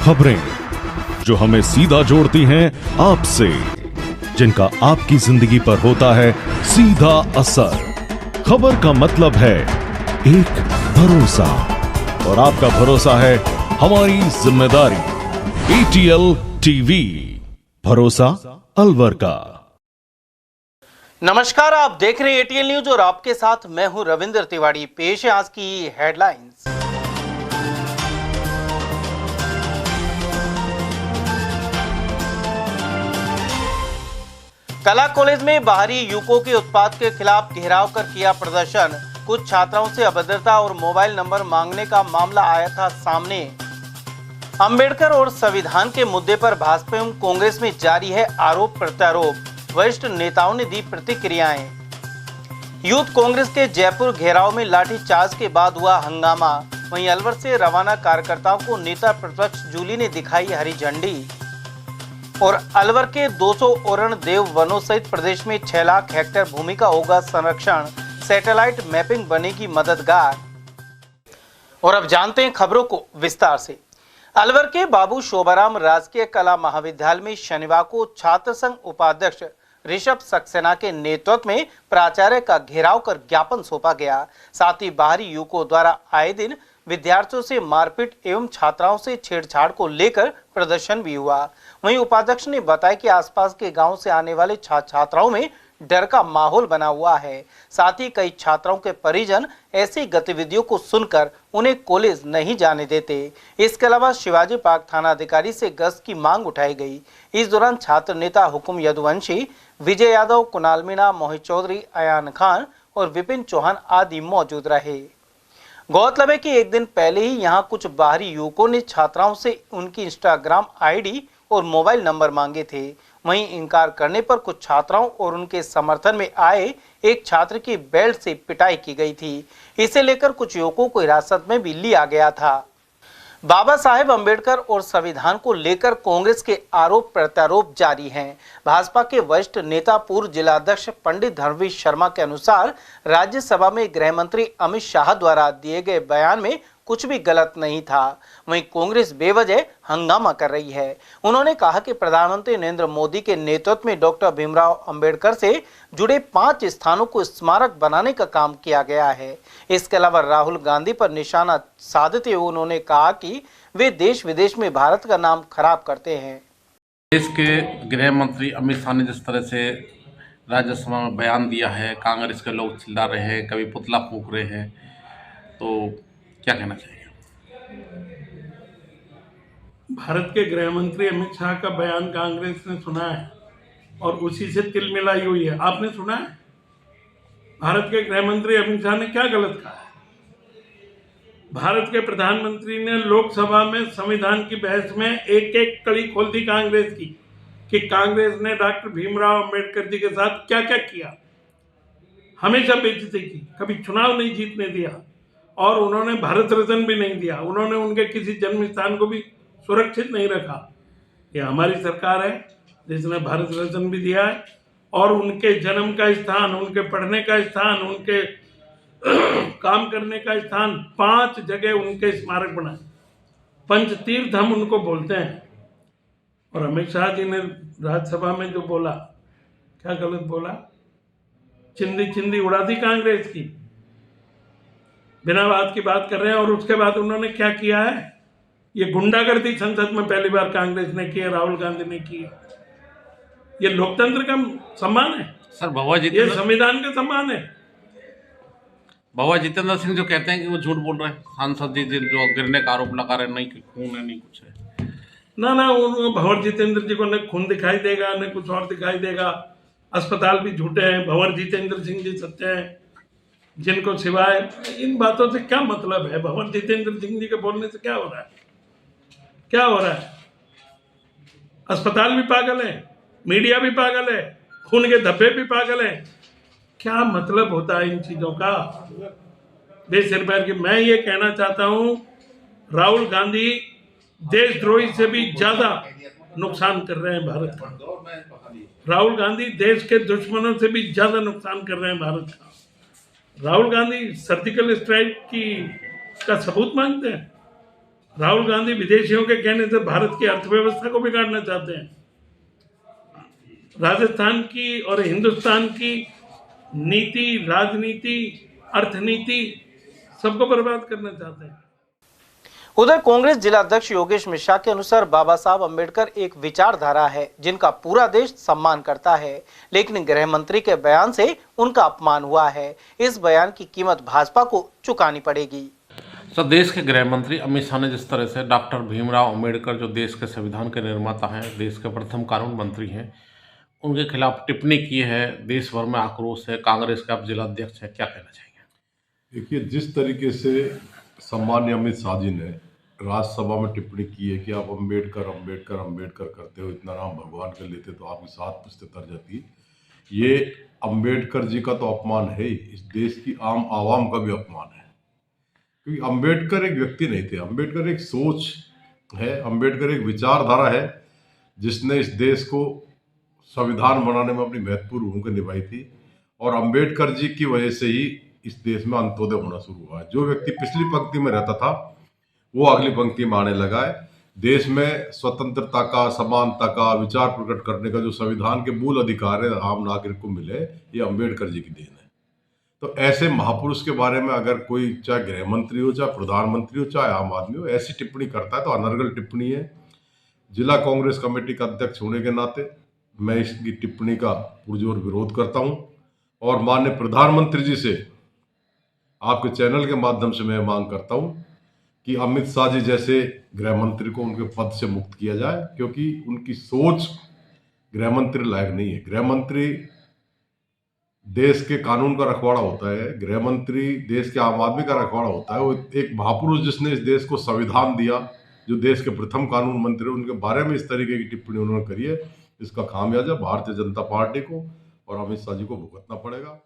खबरें जो हमें सीधा जोड़ती हैं आपसे, जिनका आपकी जिंदगी पर होता है सीधा असर। खबर का मतलब है एक भरोसा, और आपका भरोसा है हमारी जिम्मेदारी। ATL टीवी, भरोसा अलवर का। नमस्कार, आप देख रहे हैं ATL न्यूज और आपके साथ मैं हूं रविंद्र तिवारी। पेश है आज की हेडलाइंस। कला कॉलेज में बाहरी युवकों के उत्पात के खिलाफ घेराव कर किया प्रदर्शन। कुछ छात्राओं से अभद्रता और मोबाइल नंबर मांगने का मामला आया था सामने। अंबेडकर और संविधान के मुद्दे पर भाजपा एवं कांग्रेस में जारी है आरोप प्रत्यारोप। वरिष्ठ नेताओं ने दी प्रतिक्रियाएं। यूथ कांग्रेस के जयपुर घेराव में लाठीचार्ज के बाद हुआ हंगामा। वहीं अलवर से रवाना कार्यकर्ताओं को नेता प्रतिपक्ष जूली ने दिखाई हरी झंडी। और अलवर के 200 ओरण देव वनों सहित प्रदेश में 6 लाख हेक्टेयर भूमि का होगा संरक्षण। सैटेलाइट मैपिंग बनेगी मददगार। और अब जानते हैं खबरों को विस्तार से। अलवर के बाबू शोभाराम राजकीय कला महाविद्यालय में शनिवार को छात्र संघ उपाध्यक्ष ऋषभ सक्सेना के नेतृत्व में प्राचार्य का घेराव कर ज्ञापन सौंपा गया। साथ ही बाहरी युवकों द्वारा आए दिन विद्यार्थियों से मारपीट एवं छात्राओं से छेड़छाड़ को लेकर प्रदर्शन भी हुआ। वहीं उपाध्यक्ष ने बताया कि आसपास के गांव से आने वाले छात्राओं में डर का माहौल बना हुआ है। साथ ही कई छात्राओं के परिजन ऐसी गतिविधियों को सुनकर उन्हें कॉलेज नहीं जाने देते। इसके अलावा शिवाजी पार्क थाना अधिकारी से गश्त की मांग उठाई गई। इस दौरान छात्र नेता हुकुम यदुवंशी, विजय यादव, कुणाल मीणा, मोहित चौधरी, अयान खान और विपिन चौहान आदि मौजूद रहे। गौरतलब है कि एक दिन पहले ही यहाँ कुछ बाहरी युवकों ने छात्राओं से उनकी इंस्टाग्राम आईडी और मोबाइल नंबर मांगे थे। वहीं इनकार करने पर कुछ छात्राओं और उनके समर्थन में आए एक छात्र की बेल्ट से पिटाई की गई थी। इसे लेकर कुछ युवकों को हिरासत में भी लिया गया था। बाबा साहेब अंबेडकर और संविधान को लेकर कांग्रेस के आरोप प्रत्यारोप जारी हैं। भाजपा के वरिष्ठ नेता पूर्व जिलाध्यक्ष पंडित धर्मवीर शर्मा के अनुसार राज्यसभा में गृह मंत्री अमित शाह द्वारा दिए गए बयान में कुछ भी गलत नहीं था। वहीं कांग्रेस बेवजह हंगामा कर रही है। उन्होंने कहा कि प्रधानमंत्री नरेंद्र मोदी के नेतृत्व में डॉक्टर भीमराव अंबेडकर से जुड़े 5 स्थानों को स्मारक बनाने का काम किया गया है। इसके अलावा राहुल गांधी पर निशाना साधते हुए उन्होंने कहा कि वे देश विदेश में भारत का नाम खराब करते हैं। देश के गृह मंत्री अमित शाह ने जिस तरह से राज्यसभा में बयान दिया है, कांग्रेस के लोग चिल्ला रहे हैं, कभी पुतला फूंक रहे हैं, तो क्या कहना चाहिए? भारत के गृह मंत्री अमित शाह का बयान कांग्रेस ने सुना है और उसी से तिल मिलाई हुई है। आपने सुना है? भारत के गृह मंत्री अमित शाह ने क्या गलत कहा है? भारत के प्रधानमंत्री ने लोकसभा में संविधान की बहस में एक एक कड़ी खोल दी कांग्रेस की कि कांग्रेस ने डॉक्टर भीमराव अंबेडकर जी के साथ क्या क्या किया। हमेशा बेइज्जती की, कभी चुनाव नहीं जीतने दिया और उन्होंने भारत रत्न भी नहीं दिया। उन्होंने उनके किसी जन्म स्थान को भी सुरक्षित नहीं रखा। ये हमारी सरकार है जिसने भारत रत्न भी दिया है और उनके जन्म का स्थान, उनके पढ़ने का स्थान, उनके काम करने का स्थान 5 जगह उनके स्मारक बनाए। पंचतीर्थ हम उनको बोलते हैं। और अमित शाह जी ने राज्यसभा में जो बोला, क्या गलत बोला? चिंदी चिंदी उड़ा दी कांग्रेस की, बिना बात की बात कर रहे हैं। और उसके बाद उन्होंने क्या किया है? ये गुंडागर्दी संसद में पहली बार कांग्रेस ने की है, राहुल गांधी ने की है। ये लोकतंत्र का सम्मान है सर। बाबा ये जितेंद्र संविधान का सम्मान है। बाबा जितेंद्र सिंह जो कहते हैं कि वो झूठ बोल रहे हैं, सांसद जी जो गिरने का आरोप लगा रहे हैं, नहीं खून है नहीं कुछ है। ना उन भंवर जितेंद्र जी को न खून दिखाई देगा न कुछ और दिखाई देगा। अस्पताल भी झूठे हैं। भंवर जितेंद्र सिंह जी सच्चे हैं, जिनको सिवाय इन बातों से क्या मतलब है? भंवर जितेंद्र सिंह जी के बोलने से क्या हो रहा है? क्या हो रहा है? अस्पताल भी पागल है, मीडिया भी पागल है, खून के धब्बे भी पागल है। क्या मतलब होता है इन चीजों का? बेसिर पैर की मैं ये कहना चाहता हूं, राहुल गांधी देशद्रोही से भी ज्यादा नुकसान कर रहे हैं भारत का। राहुल गांधी देश के दुश्मनों से भी ज्यादा नुकसान कर रहे हैं भारत का। राहुल गांधी सर्जिकल स्ट्राइक का सबूत मांगते हैं। राहुल गांधी विदेशियों के कहने से भारत की अर्थव्यवस्था को बिगाड़ना चाहते हैं। राजस्थान की और हिंदुस्तान की नीति, राजनीति, अर्थनीति सबको बर्बाद करना चाहते हैं। उधर कांग्रेस जिलाध्यक्ष योगेश मिश्रा के अनुसार बाबा साहब अम्बेडकर एक विचारधारा है जिनका पूरा देश सम्मान करता है, लेकिन गृह मंत्री के बयान से उनका अपमान हुआ है। इस बयान की कीमत भाजपा को चुकानी पड़ेगी। सर, देश के गृह मंत्री अमित शाह ने जिस तरह से डॉक्टर भीमराव अंबेडकर, जो देश के संविधान के निर्माता हैं, देश के प्रथम कानून मंत्री हैं, उनके खिलाफ टिप्पणी की है, देश भर में आक्रोश है। कांग्रेस के आप जिलाध्यक्ष हैं, क्या कहना चाहेंगे? देखिए, जिस तरीके से सम्मान्य अमित शाह जी ने राज्यसभा में टिप्पणी की है कि आप अंबेडकर अंबेडकर अंबेडकर करते हो, इतना नाम भगवान कर लेते तो आपकी 7 पुश्तें तर जाती। ये अंबेडकर जी का तो अपमान है ही, इस देश की आम आवाम का भी अपमान है, क्योंकि अंबेडकर एक व्यक्ति नहीं थे, अंबेडकर एक सोच है, अंबेडकर एक विचारधारा है जिसने इस देश को संविधान बनाने में अपनी महत्वपूर्ण भूमिका निभाई थी। और अंबेडकर जी की वजह से ही इस देश में अंत्योदय होना शुरू हुआ है। जो व्यक्ति पिछली पंक्ति में रहता था वो अगली पंक्ति में आने लगा है। देश में स्वतंत्रता का, समानता का, विचार प्रकट करने का जो संविधान के मूल अधिकार है आम नागरिक को मिले, ये अंबेडकर जी की देन है। तो ऐसे महापुरुष के बारे में अगर कोई, चाहे गृह मंत्री हो, चाहे प्रधानमंत्री हो, चाहे आम आदमी हो, ऐसी टिप्पणी करता है तो अनर्गल टिप्पणी है। जिला कांग्रेस कमेटी का अध्यक्ष होने के नाते मैं इसकी टिप्पणी का पुरजोर विरोध करता हूं और माननीय प्रधानमंत्री जी से आपके चैनल के माध्यम से मैं मांग करता हूं कि अमित शाह जी जैसे गृह मंत्री को उनके पद से मुक्त किया जाए, क्योंकि उनकी सोच गृह मंत्री लायक नहीं है। गृह मंत्री देश के कानून का रखवाला होता है, गृह मंत्री देश के आम आदमी का रखवाला होता है। वो एक महापुरुष जिसने इस देश को संविधान दिया, जो देश के प्रथम कानून मंत्री, उनके बारे में इस तरीके की टिप्पणी उन्होंने करी है, इसका खामियाजा भारतीय जनता पार्टी को और अमित शाह जी को भुगतना पड़ेगा।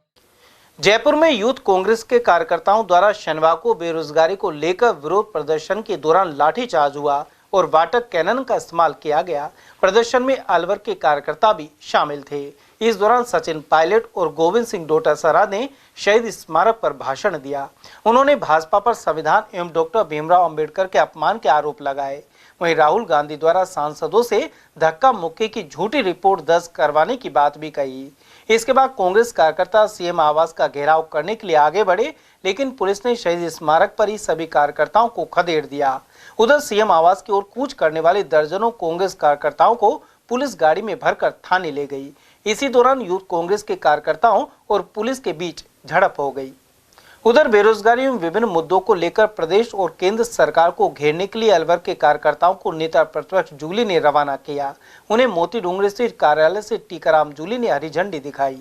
जयपुर में यूथ कांग्रेस के कार्यकर्ताओं द्वारा शनिवार को बेरोजगारी को लेकर विरोध प्रदर्शन के दौरान लाठीचार्ज हुआ और वाटर कैनन का इस्तेमाल किया गया। प्रदर्शन में अलवर के कार्यकर्ता भी शामिल थे। इस दौरान सचिन पायलट और गोविंद सिंह डोटासरा ने शहीद स्मारक पर भाषण दिया। उन्होंने भाजपा पर संविधान एवं डॉक्टर भीमराव अंबेडकर के अपमान के आरोप लगाए। वहीं राहुल गांधी द्वारा सांसदों से धक्का मुक्की की झूठी रिपोर्ट दर्ज करवाने की बात भी कही। इसके बाद कांग्रेस कार्यकर्ता सीएम आवास का घेराव करने के लिए आगे बढ़े, लेकिन पुलिस ने शहीद स्मारक पर ही सभी कार्यकर्ताओं को खदेड़ दिया। उधर सीएम आवास की ओर कूच करने वाले दर्जनों कांग्रेस कार्यकर्ताओं को पुलिस गाड़ी में भरकर थाने ले गई। इसी दौरान यूथ कांग्रेस के कार्यकर्ताओं और पुलिस के बीच झड़प हो गई। उधर बेरोजगारी एवं विभिन्न मुद्दों को लेकर प्रदेश और केंद्र सरकार को घेरने के लिए अलवर के कार्यकर्ताओं को नेता प्रतिपक्ष जूली ने रवाना किया। उन्हें मोती डूंगरी स्थित कार्यालय से टीकाराम जूली ने हरी झंडी दिखाई।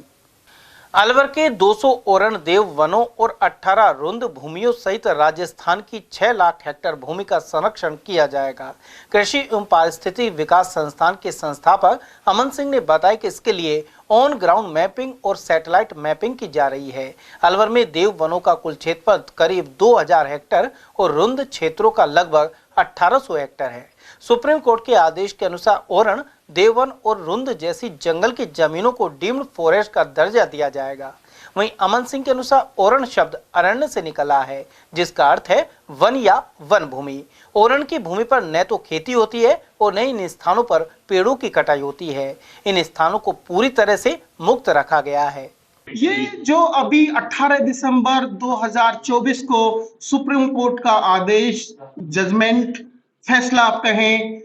अलवर के 200 ओरण देव वनों और 18 रुंद भूमियों सहित राजस्थान की 6 लाख हेक्टेयर भूमि का संरक्षण किया जाएगा। कृषि एवं पारिस्थितिक विकास संस्थान के संस्थापक अमन सिंह ने बताया कि इसके लिए ऑन ग्राउंड मैपिंग और सैटेलाइट मैपिंग की जा रही है। अलवर में देव वनों का कुल क्षेत्रफल करीब 2000 हेक्टेयर और रुंद क्षेत्रों का लगभग 1800 हेक्टेयर है। सुप्रीम कोर्ट के आदेश के अनुसार ओरण, देवन और रुंद जैसी जंगल की जमीनों को डीम्ड फॉरेस्ट का दर्जा दिया जाएगा। वहीं अमन सिंह के अनुसार ओरण शब्द अरण्य से निकला है, जिसका अर्थ है वन या वन भूमि। ओरण की भूमि पर न तो खेती होती है और न ही इन स्थानों पर पेड़ों की कटाई होती है। इन स्थानों को पूरी तरह से मुक्त रखा गया है। ये जो अभी 18 दिसंबर 2024 को सुप्रीम कोर्ट का आदेश, जजमेंट, फैसला आप कहें,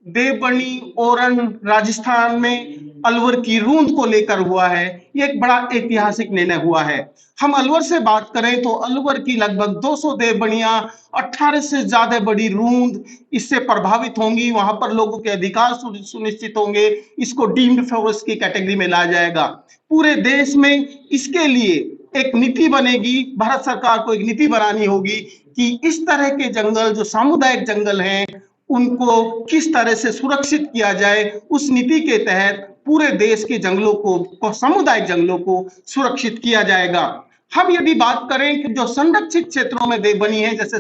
देवबनी ओरण राजस्थान में अलवर की रूंद को लेकर हुआ है, ये एक बड़ा ऐतिहासिक निर्णय हुआ है। हम अलवर से बात करें तो अलवर की लगभग 200 देवबनियां, 18 से ज्यादा बड़ी रूंद इससे प्रभावित होंगी। वहां पर लोगों के अधिकार सुनिश्चित होंगे। इसको डीम्ड फॉरेस्ट की कैटेगरी में लाया जाएगा। पूरे देश में इसके लिए एक नीति बनेगी। भारत सरकार को एक नीति बनानी होगी कि इस तरह के जंगल, जो सामुदायिक जंगल हैं, उनको किस तरह से सुरक्षित किया जाए। उस नीति के तहत पूरे देश के जंगलों को, सामुदायिक जंगलों को सुरक्षित किया जाएगा। हम यदि बात करें कि जो संरक्षित क्षेत्रों में देव बनी है, जैसे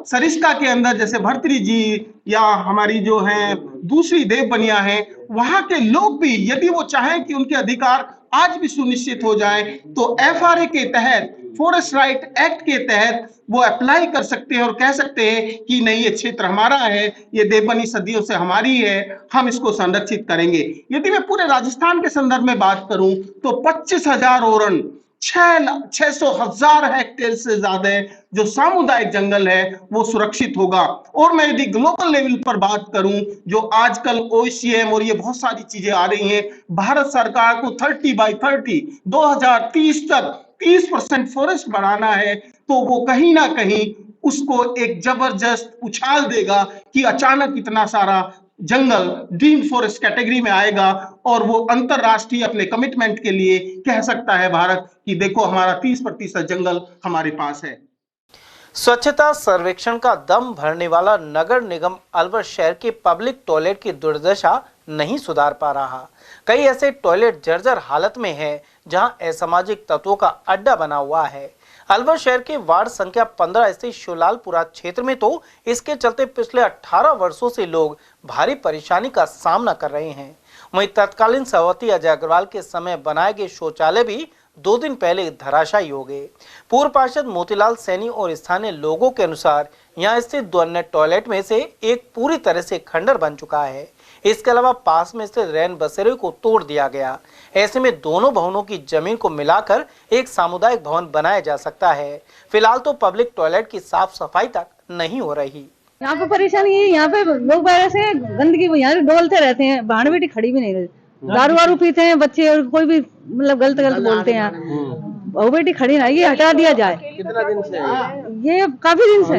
सरिस्का के अंदर जैसे भर्तृ जी या हमारी जो है दूसरी देव बनिया है, वहां के लोग भी यदि वो चाहें कि उनके अधिकार आज भी सुनिश्चित हो जाए तो एफआरए के तहत, फॉरेस्ट राइट एक्ट के तहत वो अप्लाई कर सकते हैं और कह सकते हैं कि नहीं, ये क्षेत्र हमारा है, ये देवबनी सदियों से हमारी है, हम इसको संरक्षित करेंगे। यदि मैं पूरे राजस्थान के संदर्भ में बात करूं तो 25,000 ओरन, 600,000 हेक्टेयर से ज्यादा जो सामुदायिक जंगल है वो सुरक्षित होगा। और मैं यदि ग्लोबल लेवल पर बात करूं, जो आजकल ओसीएम और ये बहुत सारी चीजें आ रही हैं, भारत सरकार को 30/30 2030 तक 30% फॉरेस्ट बढ़ाना है, तो वो कहीं ना कहीं उसको एक जबरदस्त उछाल देगा कि अचानक इतना सारा जंगल डीम्ड फॉरेस्ट कैटेगरी में आएगा और वो अंतरराष्ट्रीय अपने कमिटमेंट के लिए कह सकता है भारत कि देखो हमारा 30% जंगल हमारे पास है। स्वच्छता सर्वेक्षण का दम भरने वाला नगर निगम अलवर शहर के पब्लिक टॉयलेट की दुर्दशा नहीं सुधार पा रहा। कई ऐसे टॉयलेट जर्जर हालत में है जहां असामाजिक तत्वों का अड्डा बना हुआ है। अलवर शहर के वार्ड संख्या 15 स्थित शिवलालपुरा क्षेत्र में तो इसके चलते पिछले 18 वर्षों से लोग भारी परेशानी का सामना कर रहे हैं। वहीं तत्कालीन सभापति अजय अग्रवाल के समय बनाए गए शौचालय भी 2 दिन पहले धराशायी हो गए। पूर्व पार्षद मोतीलाल सैनी और स्थानीय लोगों के अनुसार यहां स्थित 2 अन्य टॉयलेट में से एक पूरी तरह से खंडर बन चुका है। इसके अलावा पास में स्थित रैन बसेरे को तोड़ दिया गया। ऐसे में दोनों भवनों की जमीन को मिलाकर एक सामुदायिक भवन बनाया जा सकता है। फिलहाल तो पब्लिक टॉयलेट की साफ सफाई तक नहीं हो रही। यहाँ पे परेशानी है, यहाँ पे लोग बाहर से गंदगी यहाँ डोलते रहते हैं, बहन बेटी खड़ी भी नहीं रहती, दारू वारू पीते हैं बच्चे और कोई भी मतलब गलत बोलते हैं। बहू बेटी खड़ी ना, ये हटा दिया जाए। कितना दिन से ये काफी दिन से,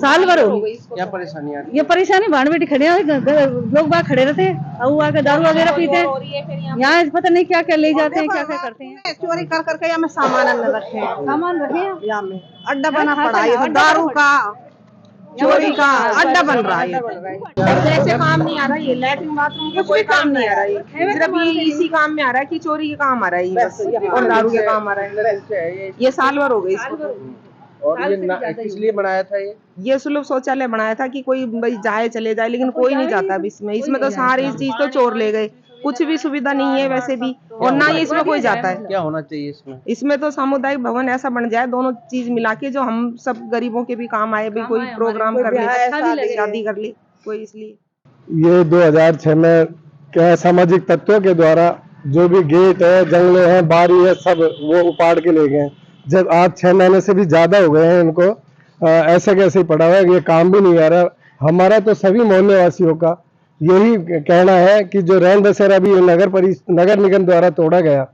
साल भर हो गई। क्या परेशानी आ रही है? ये परेशानी बहन बेटी खड़े हैं, लोग बाहर खड़े रहते हैं, अब आके दारू वगैरह पीते हैं, यहाँ पता नहीं क्या क्या ले जाते हैं, क्या क्या करते हैं। चोरी कर करके यहाँ में सामान रखे हैं, सामान रखे हैं, यहाँ में अड्डा बना पड़ा है, दारू का चोरी का अड्डा बन रहा है। ऐसे काम नहीं आ रहा है, लैट्रिन बाथरूम का कोई काम नहीं आ रहा है, सिर्फ ये इसी काम में आ रहा है कि चोरी के काम आ रहा है बस, और दारू के काम आ रहा है। ये साल भर हो गई इसको। और ये इसलिए बनाया था ये सुलभ शौचालय बनाया था कि कोई भाई जाए चले जाए, लेकिन कोई नहीं जाता अब इसमें तो सारी चीज तो चोर ले गए, कुछ भी सुविधा नहीं है वैसे भी, और ना ही इसमें कोई जाता है। क्या होना चाहिए इसमें? इसमें तो सामुदायिक भवन ऐसा बन जाए, दोनों चीज मिला के, जो हम सब गरीबों के भी काम आए, भी कोई प्रोग्राम कर ले, शादी कर ले कोई, इसलिए। ये 2006 में क्या सामाजिक तत्वों के द्वारा जो भी गेट है, जंगले हैं, बारी है, सब वो उपाड़ के ले गए। जब आज 6 महीने से भी ज्यादा हो गए हैं इनको ऐसे कैसे ही पड़ा हुआ है, ये काम भी नहीं आ रहा। हमारा तो सभी मोहल्ले वासियों का यही कहना है कि जो रैन बसेरा भी नगर निगम द्वारा तोड़ा गया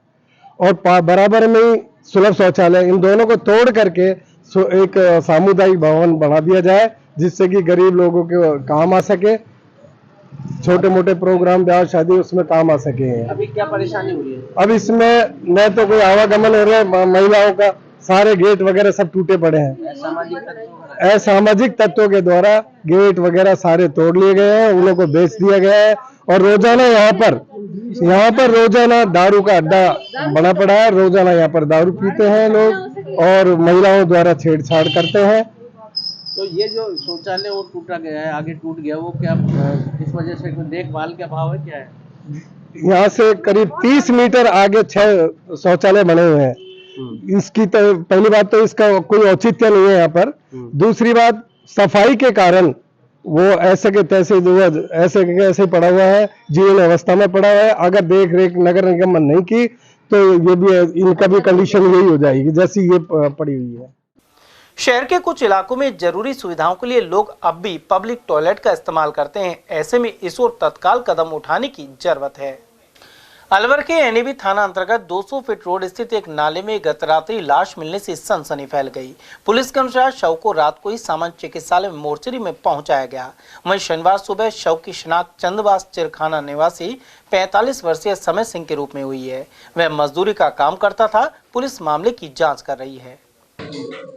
और बराबर में ही सुलभ शौचालय, इन दोनों को तोड़ करके एक सामुदायिक भवन बना दिया जाए, जिससे कि गरीब लोगों के काम आ सके, छोटे मोटे प्रोग्राम, ब्याह शादी उसमें काम आ सके। अभी क्या परेशानी हो रही है? अब इसमें न तो कोई आवागमन हो रहा है महिलाओं का, सारे गेट वगैरह सब टूटे पड़े हैं। असामाजिक तत्वों के द्वारा गेट वगैरह सारे तोड़ लिए गए हैं, उन लोगों को बेच दिया गया है, और रोजाना यहाँ पर रोजाना दारू का अड्डा बना पड़ा है। रोजाना यहाँ पर दारू पीते हैं लोग और महिलाओं द्वारा छेड़छाड़ करते हैं। तो ये जो शौचालय और टूटा गया है, आगे टूट गया, वो क्या इस वजह से देखभाल का अभाव है, क्या है? यहाँ से करीब 30 मीटर आगे 6 शौचालय बने हुए हैं। इसकी तो पहली बात तो इसका कोई औचित्य नहीं है यहाँ पर। दूसरी बात, सफाई के कारण वो ऐसे के तैसे ऐसे के ऐसे पड़ा हुआ है, जीर्ण अवस्था में पड़ा हुआ है। अगर देख रेख नगर निगम ने नहीं की तो ये भी इनका भी कंडीशन यही हो जाएगी जैसी ये पड़ी हुई है। शहर के कुछ इलाकों में जरूरी सुविधाओं के लिए लोग अब भी पब्लिक टॉयलेट का इस्तेमाल करते हैं। ऐसे में इस ओर तत्काल कदम उठाने की जरूरत है। अलवर के एनएबी थाना अंतर्गत 200 फीट रोड स्थित एक नाले में गत रात्रि लाश मिलने से सनसनी फैल गई। पुलिस के अनुसार शव को रात को ही सामान्य चिकित्सालय मोर्चरी में पहुंचाया गया। वहीं शनिवार सुबह शव की शिनाख्त चंदवास चिरखाना निवासी 45 वर्षीय समय सिंह के रूप में हुई है। वह मजदूरी का काम करता था। पुलिस मामले की जाँच कर रही है।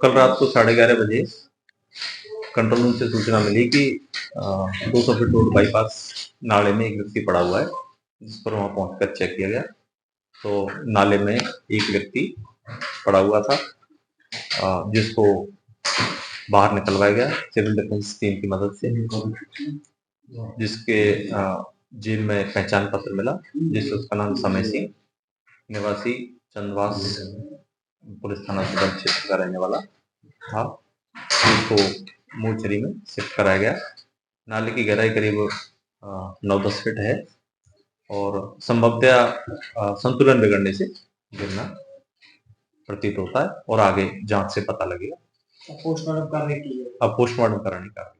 कल रात को 11:30 बजे कंट्रोल रूम से सूचना मिली कि 200 फीट रोड बाईपास नाले में एक व्यक्ति पड़ा हुआ है, जिस पर वहां पहुंचकर चेक किया गया तो नाले में एक व्यक्ति पड़ा हुआ था, जिसको बाहर निकलवाया गया सिविल डिफेंस टीम की मदद से, जिसके जेल में पहचान पत्र मिला, जिससे उसका नाम समय सिंह निवासी चंदवास पुलिस थाना सदर क्षेत्र का रहने वाला था। इसको मोचरी में शिफ्ट कराया गया। नाले की गहराई करीब 9-10 फीट है और संभवतया संतुलन बिगड़ने से गिरना प्रतीत होता है और आगे जांच से पता लगेगा। पोस्टमार्टम कराने का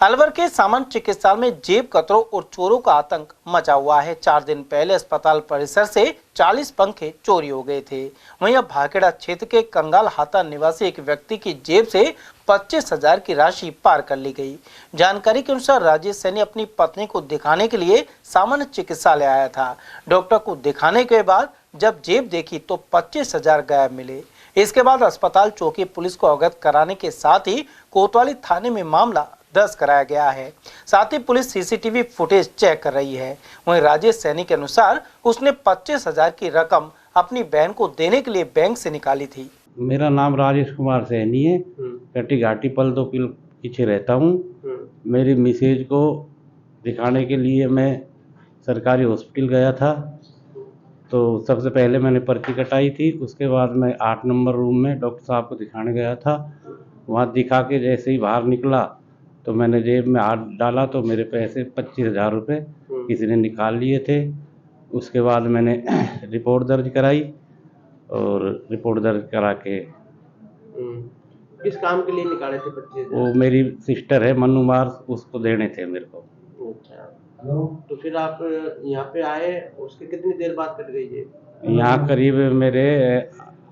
अलवर के सामान्य चिकित्सालय में जेब कतरों और चोरों का आतंक मचा हुआ है। 4 दिन पहले अस्पताल परिसर से 40 पंखे चोरी हो गए थे। वहीं अब भाखेड़ा क्षेत्र के कंगाल हाता निवासी एक व्यक्ति की जेब से 25,000 की राशि पार कर ली गई। जानकारी के अनुसार राजेश सैनी अपनी पत्नी को दिखाने के लिए सामान्य चिकित्सालय आया था। डॉक्टर को दिखाने के बाद जब जेब देखी तो 25,000 गायब मिले। इसके बाद अस्पताल चौकी पुलिस को अवगत कराने के साथ ही कोतवाली थाने में मामला दर्ज कराया गया है। साथ ही पुलिस सीसीटीवी फुटेज चेक कर रही है। वहीं राजेश सैनी के अनुसार उसने 25,000 की रकम अपनी बहन को देने के लिए बैंक से निकाली थी। मेरा नाम राजेश कुमार सैनी है। कटी घाटी पलदो के पीछे रहता हूँ। मेरी मिसेज को दिखाने के लिए मैं सरकारी हॉस्पिटल गया था। तो सबसे पहले मैंने पर्ची कटाई थी। उसके बाद मैं 8 नंबर रूम में डॉक्टर साहब को दिखाने गया था। वहाँ दिखा के जैसे ही बाहर निकला तो मैंने जेब में हाथ डाला तो मेरे पैसे 25,000 रुपये किसी ने निकाल लिए थे। उसके बाद मैंने रिपोर्ट दर्ज कराई और रिपोर्ट दर्ज करा के किस काम के लिए निकाले थे 25,000? वो मेरी सिस्टर है मनु मार, उसको देने थे मेरे को। अच्छा, तो फिर आप यहाँ पे आए, उसके कितनी देर बाद कट गई ये? यहाँ करीब मेरे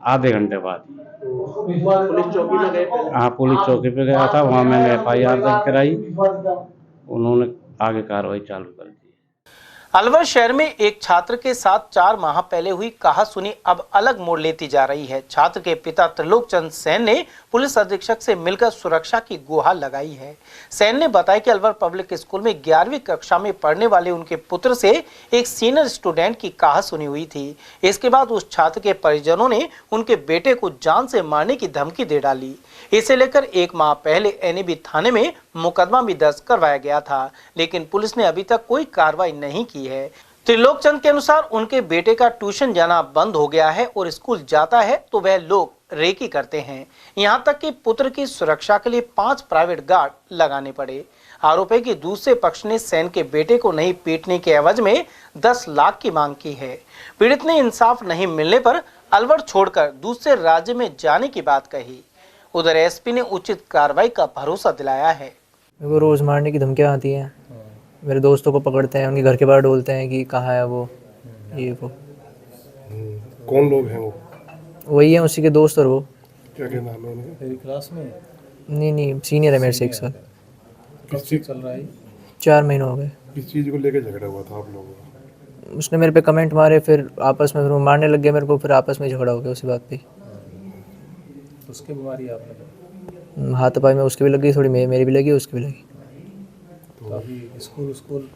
आधे घंटे बाद। पुलिस चौकी में गए? हाँ, पुलिस चौकी पे गया था। वहाँ मैंने FIR दर्ज कराई। उन्होंने आगे कार्रवाई चालू कर दी। अलवर शहर में एक छात्र के साथ 4 माह पहले हुई कहासुनी अब अलग मोड़ लेती जा रही है। छात्र के पिता त्रिलोक चंद सेन ने पुलिस अधीक्षक से मिलकर सुरक्षा की गुहार लगाई है। सेन ने बताया कि अलवर पब्लिक स्कूल में 11वीं कक्षा में पढ़ने वाले उनके पुत्र से एक सीनियर स्टूडेंट की कहासुनी हुई थी। इसके बाद उस छात्र के परिजनों ने उनके बेटे को जान से मारने की धमकी दे डाली। इसे लेकर 1 माह पहले NAB थाने में मुकदमा भी दर्ज करवाया गया था, लेकिन पुलिस ने अभी तक कोई कार्रवाई नहीं की है। त्रिलोक चंद के अनुसार उनके बेटे का ट्यूशन जाना बंद हो गया है और स्कूल जाता है तो वह लोग रेकी करते हैं। यहां तक कि पुत्र की सुरक्षा के लिए 5 प्राइवेट गार्ड लगाने पड़े। आरोप है कि दूसरे पक्ष ने सेन के बेटे को नहीं पीटने के एवज में 10 लाख की मांग की है। पीड़ित ने इंसाफ नहीं मिलने पर अलवर छोड़कर दूसरे राज्य में जाने की बात कही। उधर SP ने उचित कार्रवाई का भरोसा दिलाया है। मेरे को रोज मारने की धमकियां आती हैं। मेरे दोस्तों को पकड़ते हैं, उनके घर के बाहर डोलते हैं कि कहाँ है वो, ये वो। कौन लोग हैं वो? वही है, उसी के दोस्त। और वो क्या नाम है उनका? मेरी क्लास में? नहीं, सीनियर है मेरे से 1 साल। कब से चल रहा है? 4 महीने हो गए। किस चीज़ को लेकर झगड़ा हुआ था आप लोगों का? उसने मेरे पे कमेंट मारे, फिर आपस में फिर वो मारने लग गया मेरे को, फिर आपस में झगड़ा हो गया उसी बात पे। उसके बीमारी आपने? हाथापाई में उसकी भी लगी थोड़ी, मेरी भी लगी, उसकी भी लगी। तो अभी स्कूल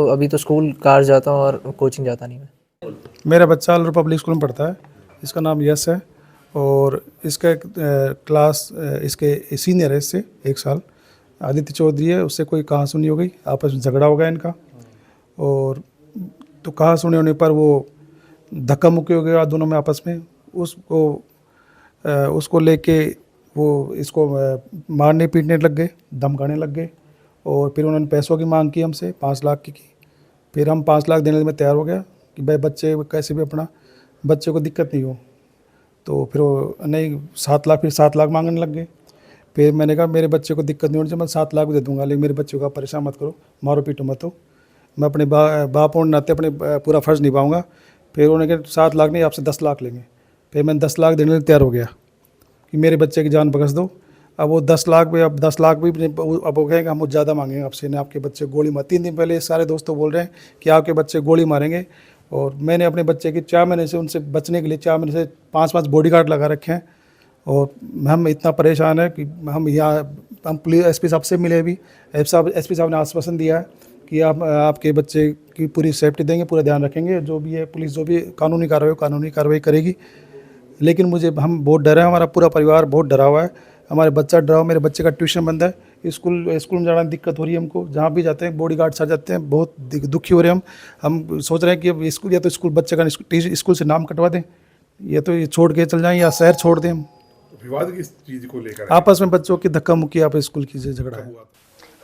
अभी तो स्कूल कार जाता हूँ और कोचिंग जाता नहीं मैं। मेरा बच्चा अलवर पब्लिक स्कूल में पढ़ता है। इसका नाम यश है और इसका क्लास इसके सीनियर है इससे 1 साल। आदित्य चौधरी है, उससे कोई कहासुनी हो गई, आपस में झगड़ा हो गया इनका। और तो कहासुनी होने पर वो धक्का मुक्की हो गया दोनों में आपस में। उसको लेके वो इसको मारने पीटने लग गए, धमकाने लग गए। और फिर उन्होंने पैसों की मांग की हमसे, 5 लाख की। फिर हम 5 लाख देने में तैयार हो गया कि भाई बच्चे कैसे भी अपना बच्चे को दिक्कत नहीं हो। तो फिर वो नहीं 7 लाख, फिर 7 लाख मांगने लग गए। फिर मैंने कहा मेरे बच्चे को दिक्कत नहीं होनी चाहिए, मैं 7 लाख भी दे दूंगा, लेकिन मेरे बच्चे को आप परेशान मत करो, मारो पीटो मत हो। मैं अपने बाप और नाते अपने पूरा फ़र्ज़ निभाऊंगा। फिर उन्होंने कहा 7 लाख नहीं, आपसे 10 लाख लेंगे। फिर मैं 10 लाख देने के लिए तैयार हो गया कि मेरे बच्चे की जान बख्श दो। अब वो 10 लाख भी, अब 10 लाख भी अब वो कहेंगे हम ज़्यादा मांगेंगे आपसे, ने आपके बच्चे गोली मार। 3 दिन पहले सारे दोस्तों बोल रहे हैं कि आपके बच्चे गोली मारेंगे। और मैंने अपने बच्चे की 4 महीने से उनसे बचने के लिए 4 महीने से 5-5 बॉडीगार्ड लगा रखे हैं। और हम इतना परेशान है कि हम यहाँ पुलिस SP साहब से मिले भी। SP साहब ने आश्वासन दिया है कि आप आपके बच्चे की पूरी सेफ्टी देंगे, पूरा ध्यान रखेंगे, जो भी है पुलिस जो भी कानूनी कार्रवाई करेगी। लेकिन हम बहुत डरे हैं, हमारा पूरा परिवार बहुत डरा हुआ है, हमारे बच्चा डरा हुआ, मेरे बच्चे का ट्यूशन बंद है, स्कूल में जाना दिक्कत हो रही है हमको, जहाँ भी जाते हैं बॉडीगार्ड आ जाते हैं, बहुत दुखी हो रहे हैं हम सोच रहे हैं कि अब स्कूल या तो स्कूल बच्चे का स्कूल से नाम कटवा दें, या तो ये छोड़ के चल जाएं या शहर छोड़ दें हम। विवाद किस चीज को लेकर आपस में बच्चों की धक्का मुक्की आप स्कूल की झगड़ा है।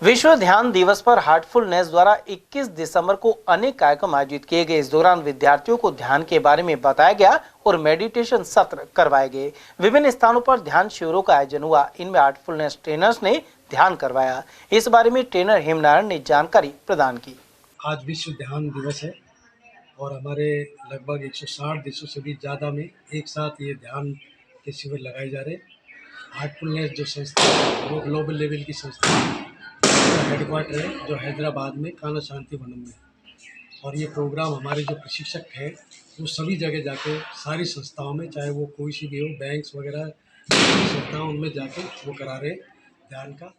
विश्व ध्यान दिवस पर हार्टफुलनेस द्वारा 21 दिसंबर को अनेक कार्यक्रम आयोजित किए गए। इस दौरान विद्यार्थियों को ध्यान के बारे में बताया गया और मेडिटेशन सत्र करवाए गए। विभिन्न स्थानों पर ध्यान शिविरों का आयोजन हुआ। इनमें हार्टफुलनेस ट्रेनर्स ने ध्यान करवाया। इस बारे में ट्रेनर हेमनारायण ने जानकारी प्रदान की। आज विश्व ध्यान दिवस है और हमारे लगभग 160 देशों से भी ज़्यादा में एक साथ ये ध्यान के शिविर लगाए जा रहे हैं। हार्टफुलनेस जो संस्था है वो ग्लोबल लेवल की संस्था है, हेडक्वार्टर है जो हैदराबाद में कान्हा शांति वनम में, और ये प्रोग्राम हमारे जो प्रशिक्षक हैं वो सभी जगह जाके सारी संस्थाओं में, चाहे वो कोई सी भी हो, बैंक्स वगैरह संस्थाओं उनमें जाके वो करा रहे ध्यान का।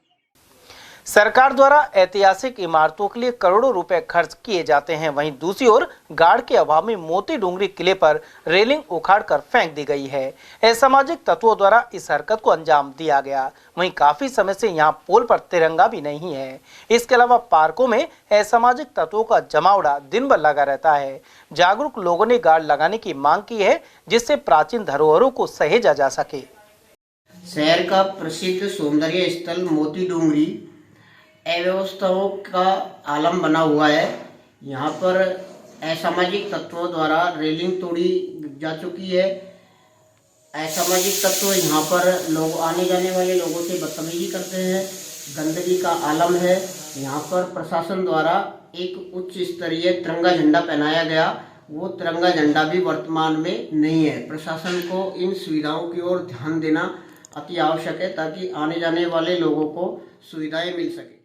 सरकार द्वारा ऐतिहासिक इमारतों के लिए करोड़ों रुपए खर्च किए जाते हैं। वहीं दूसरी ओर गार्ड के अभाव में मोती डूंगरी किले पर रेलिंग उखाड़कर फेंक दी गई है। असामाजिक तत्वों द्वारा इस हरकत को अंजाम दिया गया। वहीं काफी समय से यहां पोल पर तिरंगा भी नहीं है। इसके अलावा पार्कों में असामाजिक तत्वों का जमावड़ा दिन भर लगा रहता है। जागरूक लोगों ने गार्ड लगाने की मांग की है, जिससे प्राचीन धरोहरों को सहेजा जा सके। शहर का प्रसिद्ध सौंदर्य स्थल मोती डूंगरी अव्यवस्थाओं का आलम बना हुआ है। यहाँ पर असामाजिक तत्वों द्वारा रेलिंग तोड़ी जा चुकी है। असामाजिक तत्व यहाँ पर लोग आने जाने वाले लोगों से बदतमीजी करते हैं। गंदगी का आलम है। यहाँ पर प्रशासन द्वारा एक उच्च स्तरीय तिरंगा झंडा पहनाया गया, वो तिरंगा झंडा भी वर्तमान में नहीं है। प्रशासन को इन सुविधाओं की ओर ध्यान देना अति आवश्यक है ताकि आने जाने वाले लोगों को सुविधाएं मिल सके।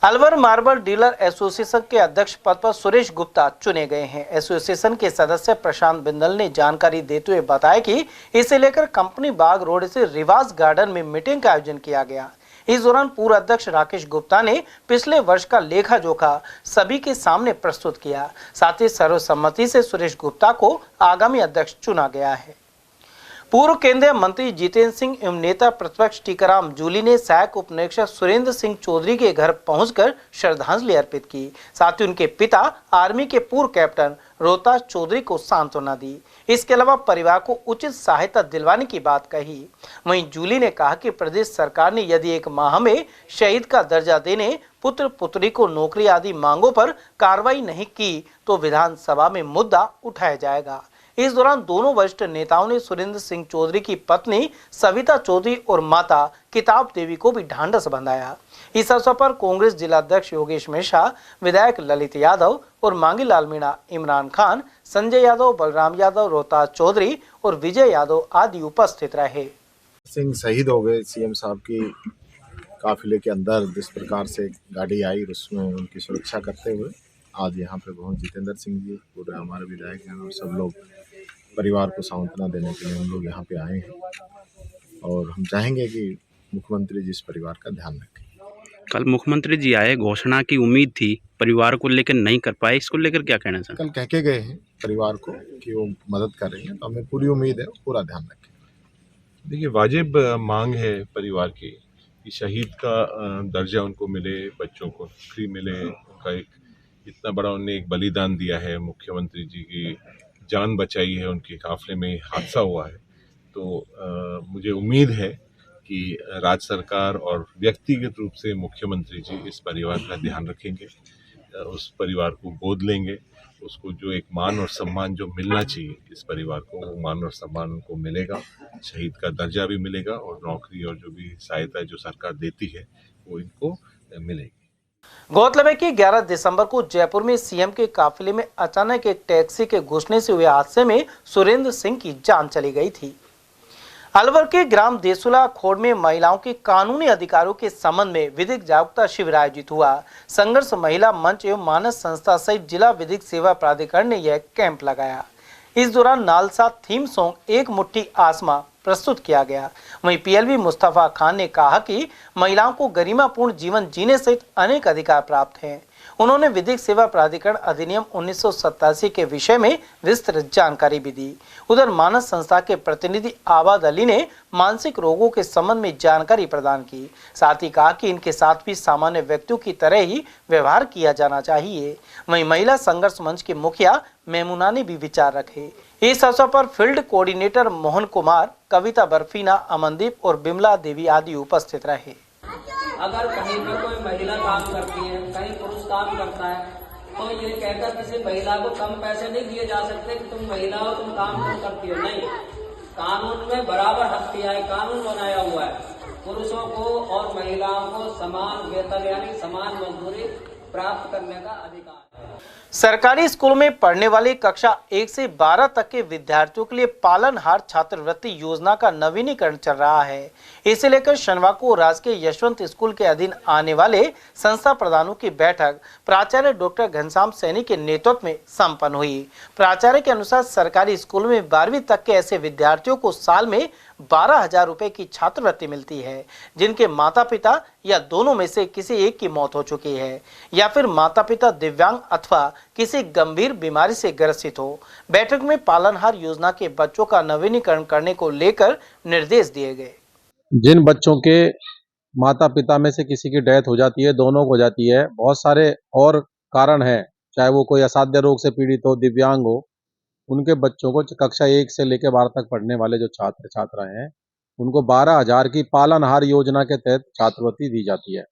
अलवर मार्बल डीलर एसोसिएशन के अध्यक्ष पद पर सुरेश गुप्ता चुने गए हैं। एसोसिएशन के सदस्य प्रशांत बिंदल ने जानकारी देते हुए बताया कि इसे लेकर कंपनी बाग रोड से रिवाज गार्डन में मीटिंग का आयोजन किया गया। इस दौरान पूर्व अध्यक्ष राकेश गुप्ता ने पिछले वर्ष का लेखा जोखा सभी के सामने प्रस्तुत किया। साथ ही सर्वसम्मति से सुरेश गुप्ता को आगामी अध्यक्ष चुना गया है। पूर्व केंद्रीय मंत्री जितेंद्र सिंह एवं नेता प्रतिपक्ष टीकाराम जूली ने सहायक उप निरीक्षक सुरेंद्र सिंह चौधरी के घर पहुंचकर श्रद्धांजलि अर्पित की। साथ ही उनके पिता आर्मी के पूर्व कैप्टन रोहतास चौधरी को सांत्वना दी। इसके अलावा परिवार को उचित सहायता दिलवाने की बात कही। वहीं जूली ने कहा कि प्रदेश सरकार ने यदि 1 माह में शहीद का दर्जा देने, पुत्र पुत्री को नौकरी आदि मांगों पर कार्रवाई नहीं की तो विधानसभा में मुद्दा उठाया जाएगा। इस दौरान दोनों वरिष्ठ नेताओं ने सुरेंद्र सिंह चौधरी की पत्नी सविता चौधरी और माता किताब देवी को भी ढांढस बंधाया। इस अवसर पर कांग्रेस जिला अध्यक्ष योगेश मिश्रा, विधायक ललित यादव और मांगीलाल मीणा, इमरान खान, संजय यादव, बलराम यादव, रोहतास चौधरी और विजय यादव आदि उपस्थित रहे। सिंह शहीद हो गए। सीएम साहब की काफिले के अंदर जिस प्रकार से गाड़ी आई उसमें उनकी सुरक्षा करते हुए आज यहाँ पे पहुंच जितेंद्र सिंह जी, पूरे हमारे विधायक हैं और सब लोग परिवार को सांत्वना देने के लिए हम लोग यहाँ पे आए हैं और हम चाहेंगे कि मुख्यमंत्री जी इस परिवार का ध्यान रखें। कल मुख्यमंत्री जी आए, घोषणा की उम्मीद थी, परिवार को लेकर नहीं कर पाए, इसको लेकर क्या कहना चाहिए? कल कह के गए हैं परिवार को कि वो मदद करेंगे, तो हमें पूरी उम्मीद है, पूरा ध्यान रखें। देखिए, वाजिब मांग है परिवार की कि शहीद का दर्जा उनको मिले, बच्चों को नौकरी मिले। उनका एक इतना बड़ा उन्होंने एक बलिदान दिया है, मुख्यमंत्री जी की जान बचाई है, उनके काफिले में हादसा हुआ है। तो मुझे उम्मीद है कि राज्य सरकार और व्यक्तिगत रूप से मुख्यमंत्री जी इस परिवार का ध्यान रखेंगे, उस परिवार को गोद लेंगे, उसको जो एक मान और सम्मान जो मिलना चाहिए इस परिवार को, वो मान और सम्मान उनको मिलेगा। शहीद का दर्जा भी मिलेगा और नौकरी और जो भी सहायता जो सरकार देती है वो इनको मिलेगी। गौरतलब है कि 11 दिसंबर को जयपुर में सीएम के काफिले में अचानक एक टैक्सी के घुसने से हुए हादसे में सुरेंद्र सिंह की जान चली गई थी। अलवर के ग्राम देसुला खोड़ में महिलाओं के कानूनी अधिकारों के संबंध में विधिक जागरूकता शिविर आयोजित हुआ। संघर्ष महिला मंच एवं मानस संस्था सहित जिला विधिक सेवा प्राधिकरण ने यह कैंप लगाया। इस दौरान नालसा थीम सॉन्ग एक मुट्ठी आसमां प्रस्तुत किया गया। वहीं पीएलवी मुस्तफा खान ने कहा कि महिलाओं को गरिमापूर्ण जीवन जीने सहित अनेक अधिकार प्राप्त हैं। उन्होंने विधिक सेवा प्राधिकरण अधिनियम 1987 के विषय में विस्तृत जानकारी भी दी। उधर मानस संस्था के प्रतिनिधि आबाद अली ने मानसिक रोगों के संबंध में जानकारी प्रदान की। साथ ही कहा कि इनके साथ भी सामान्य व्यक्तियों की तरह ही व्यवहार किया जाना चाहिए। वहीं महिला संघर्ष मंच के मुखिया मेमुना ने भी विचार रखे। इस अवसर पर फील्ड कोऑर्डिनेटर मोहन कुमार, कविता बर्फीना, अमनदीप और बिमला देवी आदि उपस्थित रहे। अगर कहीं पर कोई महिला काम करती है, कहीं पुरुष काम करता है, तो ये कहकर किसी महिला को कम पैसे नहीं दिए जा सकते कि तुम महिला हो, तुम काम क्यों करती हो। नहीं, कानून में बराबर हक दिया है, कानून बनाया हुआ है। पुरुषों को और महिलाओं को समान वेतन यानी समान मजदूरी प्राप्त करने का अधिकार है। सरकारी स्कूल में पढ़ने वाले कक्षा 1 से 12 तक के विद्यार्थियों के लिए पालनहार छात्रवृत्ति योजना का नवीनीकरण चल रहा है। इसे लेकर शनिवार को राजकीय यशवंत स्कूल के अधीन आने वाले संस्था प्रधानों की बैठक प्राचार्य डॉक्टर घनश्याम सैनी के नेतृत्व में संपन्न हुई। प्राचार्य के अनुसार सरकारी स्कूल में 12वीं तक के ऐसे विद्यार्थियों को साल में 12,000 रुपए की छात्रवृत्ति मिलती है, जिनके माता पिता या दोनों में से किसी एक की मौत हो चुकी है या फिर माता पिता दिव्यांग अथवा किसी गंभीर बीमारी से ग्रसित हो। बैठक में पालनहार योजना के बच्चों का नवीनीकरण करने को लेकर निर्देश दिए गए। जिन बच्चों के माता पिता में से किसी की डेथ हो जाती है, दोनों को हो जाती है, बहुत सारे और कारण हैं, चाहे वो कोई असाध्य रोग से पीड़ित हो, दिव्यांग हो, उनके बच्चों को कक्षा 1 से लेकर 12 तक पढ़ने वाले जो छात्र छात्राएं हैं, उनको 12,000 की पालनहार योजना के तहत छात्रवृत्ति दी जाती है।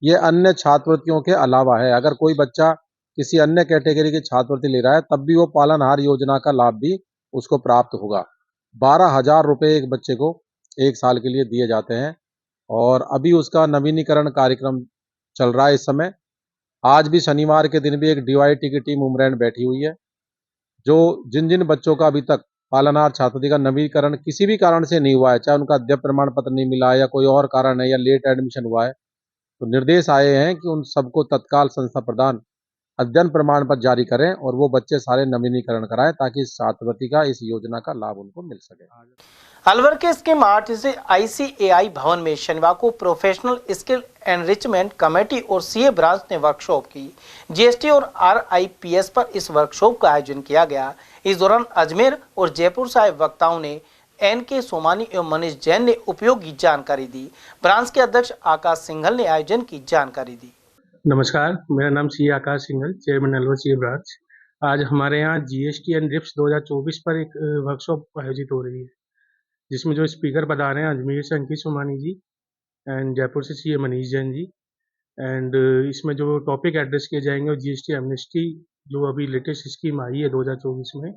ये अन्य छात्रवृत्तियों के अलावा है। अगर कोई बच्चा किसी अन्य कैटेगरी की छात्रवृत्ति ले रहा है, तब भी वो पालनहार योजना का लाभ भी उसको प्राप्त होगा। 12,000 रुपए एक बच्चे को 1 साल के लिए दिए जाते हैं और अभी उसका नवीनीकरण कार्यक्रम चल रहा है इस समय। आज भी शनिवार के दिन भी एक डीवाईटी की टीम उमरैंड बैठी हुई है, जो जिन बच्चों का अभी तक पालनहार छात्रवृत्ति का नवीनीकरण किसी भी कारण से नहीं हुआ है, चाहे उनका अध्ययन प्रमाण पत्र नहीं मिला है या कोई और कारण है या लेट एडमिशन हुआ है, तो निर्देश आए हैं कि उन सबको तत्काल संस्था प्रदान अध्ययन प्रमाण पत्र जारी करें और वो बच्चे सारे नवीनीकरण कराएं ताकि इस छात्रवृत्ति का, इस योजना का लाभ उनको मिल सके। अलवर के स्कीम 8 से ICAI भवन में शनिवार को प्रोफेशनल स्किल एनरिचमेंट कमेटी और CA ब्रांच ने वर्कशॉप की। GST और RIPS पर इस वर्कशॉप का आयोजन किया गया। इस दौरान अजमेर और जयपुर से आए वक्ताओं ने NK सोमानी एवं मनीष जैन ने उपयोगी जानकारी दी। ब्रांच के अध्यक्ष आकाश सिंघल ने आयोजन की जानकारी दी। नमस्कार, मेरा नाम CA Akash Singhal, chairman Alwar CA branch. आज हमारे यहाँ GST एंड RIPS 2024 पर एक वर्कशॉप आयोजित हो रही है, जिसमें जो स्पीकर बता रहे हैं अजमेर से अंकित सोमानी जी एंड जयपुर से CA मनीष जैन जी। एंड इसमें जो टॉपिक एड्रेस किए जाएंगे वो GST एमनेस्टी जो अभी लेटेस्ट स्कीम आई है 2024 में,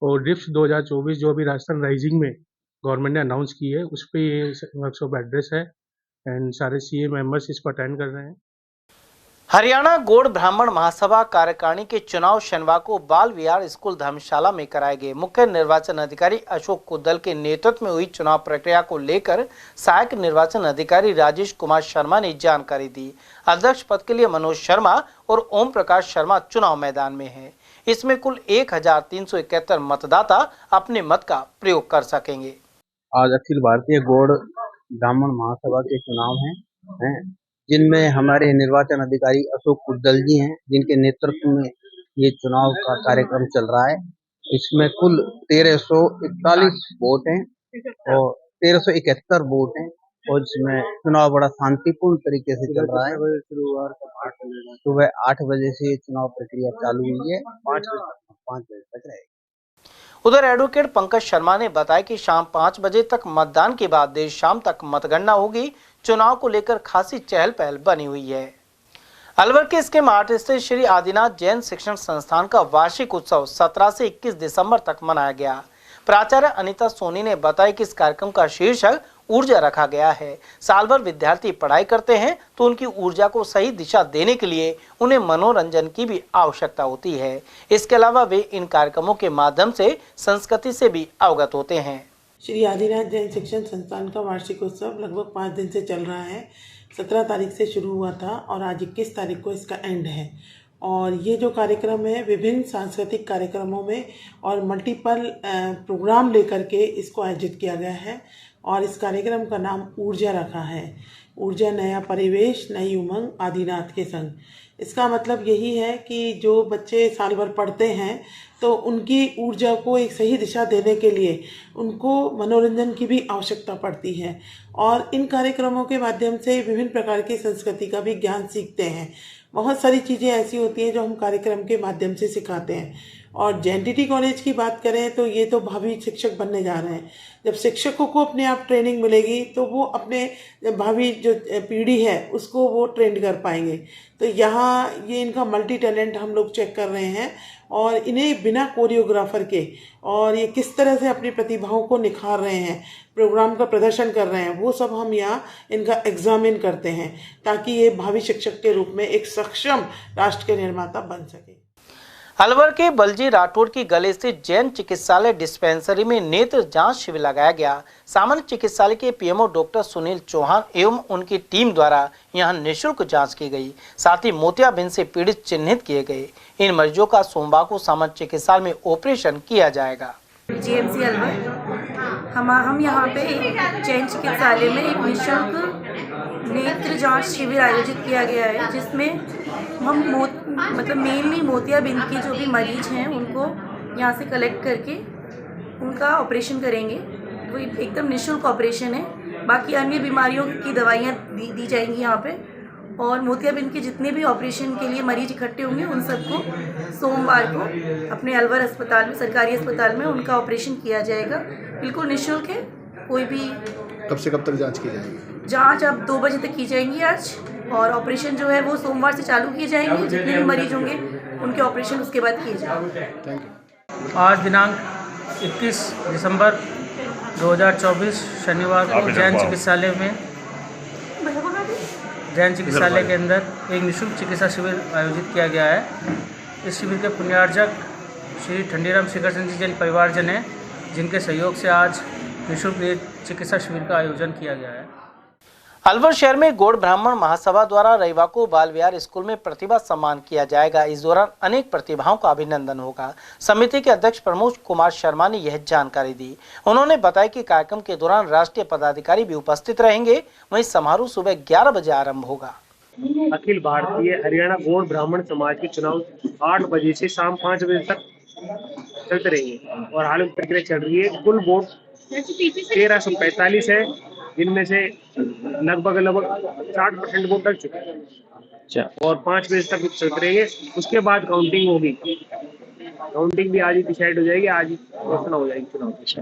और RIPS 2024 जो अभी राजस्थान राइजिंग में गवर्नमेंट ने अनाउंस की है, उस पर ये वर्कशॉप एड्रेस है एंड सारे CA मेंबर्स इसको अटेंड कर रहे हैं। हरियाणा गौड़ ब्राह्मण महासभा कार्यकारिणी के चुनाव शनिवार को बाल विहार स्कूल धर्मशाला में कराए गए। मुख्य निर्वाचन अधिकारी अशोक कुद्दल के नेतृत्व में हुई चुनाव प्रक्रिया को लेकर सहायक निर्वाचन अधिकारी राजेश कुमार शर्मा ने जानकारी दी। अध्यक्ष पद के लिए मनोज शर्मा और ओम प्रकाश शर्मा चुनाव मैदान में हैं। इसमें कुल 1371 मतदाता अपने मत का प्रयोग कर सकेंगे। आज अखिल भारतीय गौड़ ब्राह्मण महासभा के चुनाव हैं, जिनमें हमारे निर्वाचन अधिकारी अशोक कुद्दल जी हैं, जिनके नेतृत्व में ये चुनाव का कार्यक्रम चल रहा है। इसमें कुल 1341 वोट हैं और 1371 वोट हैं और इसमें चुनाव बड़ा शांतिपूर्ण तरीके से चल रहा है। सुबह 8 बजे से चुनाव प्रक्रिया चालू हुई है, 5 बजे तक रहेगी। उधर एडवोकेट पंकज शर्मा ने बताया कि शाम 5 बजे तक मतदान के बाद देर शाम तक मतगणना होगी। चुनाव को लेकर खासी चहल पहल बनी हुई है। अलवर के स्कीम 8 स्थित श्री आदिनाथ जैन शिक्षण संस्थान का वार्षिक उत्सव 17 से 21 दिसंबर तक मनाया गया। प्राचार्य अनीता सोनी ने बताया कि इस कार्यक्रम का शीर्षक ऊर्जा रखा गया है। साल भर विद्यार्थी पढ़ाई करते हैं तो उनकी ऊर्जा को सही दिशा देने के लिए उन्हें मनोरंजन की भी आवश्यकता होती है। इसके अलावा वे इन कार्यक्रमों के माध्यम से संस्कृति से भी अवगत होते हैं। श्री आदिनाथ जैन शिक्षण संस्थान का वार्षिक उत्सव लगभग 5 दिन से चल रहा है। 17 तारीख से शुरू हुआ था और आज 21 तारीख को इसका एंड है। और ये जो कार्यक्रम है विभिन्न सांस्कृतिक कार्यक्रमों में और मल्टीपल प्रोग्राम लेकर के इसको आयोजित किया गया है और इस कार्यक्रम का नाम ऊर्जा रखा है। ऊर्जा नया परिवेश, नई उमंग, आदिनाथ के संग। इसका मतलब यही है कि जो बच्चे साल भर पढ़ते हैं तो उनकी ऊर्जा को एक सही दिशा देने के लिए उनको मनोरंजन की भी आवश्यकता पड़ती है और इन कार्यक्रमों के माध्यम से विभिन्न प्रकार की संस्कृति का भी ज्ञान सीखते हैं। बहुत सारी चीज़ें ऐसी होती हैं जो हम कार्यक्रम के माध्यम से सिखाते हैं। और JNTT कॉलेज की बात करें तो ये तो भावी शिक्षक बनने जा रहे हैं। जब शिक्षकों को अपने आप ट्रेनिंग मिलेगी तो वो अपने भावी जो पीढ़ी है उसको वो ट्रेंड कर पाएंगे। तो यहाँ ये इनका मल्टी टैलेंट हम लोग चेक कर रहे हैं और इन्हें बिना कोरियोग्राफर के और ये किस तरह से अपनी प्रतिभाओं को निखार रहे हैं, प्रोग्राम का प्रदर्शन कर रहे हैं, वो सब हम यहाँ इनका एग्जामिन करते हैं ताकि ये भावी शिक्षक के रूप में एक सक्षम राष्ट्र के निर्माता बन सके। अलवर के बलजी राठौड़ की गले स्थित जैन चिकित्सालय डिस्पेंसरी में नेत्र जांच शिविर लगाया गया। सामान्य चिकित्सालय के पीएमओ डॉक्टर सुनील चौहान एवं उनकी टीम द्वारा यहां निःशुल्क जांच की गई। साथ ही मोतियाबिंद से पीड़ित चिन्हित किए गए। इन मरीजों का सोमवार को सामान्य चिकित्सालय में ऑपरेशन किया जाएगा। GMC अलवर हम यहाँ पे एक जैन चिकित्सालय में एक निःशुल्क नेत्र जांच शिविर आयोजित किया गया है, जिसमें हम मेनली मोतियाबिंद के जो भी मरीज हैं उनको यहाँ से कलेक्ट करके उनका ऑपरेशन करेंगे। वो एकदम निःशुल्क ऑपरेशन है। बाकी अन्य बीमारियों की दवाइयाँ दी जाएंगी यहाँ पे और मोतियाबिंद के जितने भी ऑपरेशन के लिए मरीज इकट्ठे होंगे उन सबको सोमवार को अपने अलवर अस्पताल में, सरकारी अस्पताल में उनका ऑपरेशन किया जाएगा। बिल्कुल निःशुल्क है। कोई भी कब से कब तक जांच की जाएगी? जांच अब 2 बजे तक की जाएंगी आज और ऑपरेशन जो है वो सोमवार से चालू किए जाएंगे। जितने भी मरीज होंगे उनके ऑपरेशन उसके बाद किए जाएंगे। आज दिनांक 21 दिसंबर 2024 शनिवार को जैन चिकित्सालय के अंदर एक निःशुल्क चिकित्सा शिविर आयोजित किया गया है। इस शिविर के पुण्यार्जक श्री ठंडीराम शेखर सिंह जी जैन परिवारजन हैं, जिनके सहयोग से आज निःशुल्क चिकित्सा शिविर का आयोजन किया गया है। अलवर शहर में गौड़ ब्राह्मण महासभा द्वारा रविवार को बाल विहार स्कूल में प्रतिभा सम्मान किया जाएगा। इस दौरान अनेक प्रतिभाओं का अभिनंदन होगा। समिति के अध्यक्ष प्रमोद कुमार शर्मा ने यह जानकारी दी। उन्होंने बताया कि कार्यक्रम के दौरान राष्ट्रीय पदाधिकारी भी उपस्थित रहेंगे। वहीं समारोह सुबह 11 बजे आरंभ होगा। अखिल भारतीय हरियाणा गौड़ ब्राह्मण समाज के चुनाव 8 बजे से शाम 5 बजे तक चलते रहेंगे और हाल में प्रक्रिया चल रही है। कुल वोट 1345 है, जिनमें से लगभग 60% वोट लग चुके हैं और 5 बजे तक चलते रहेंगे। उसके बाद काउंटिंग होगी। काउंटिंग भी आज ही डिसाइड हो जाएगी, आज ही घोषणा हो जाएगी चुनाव की।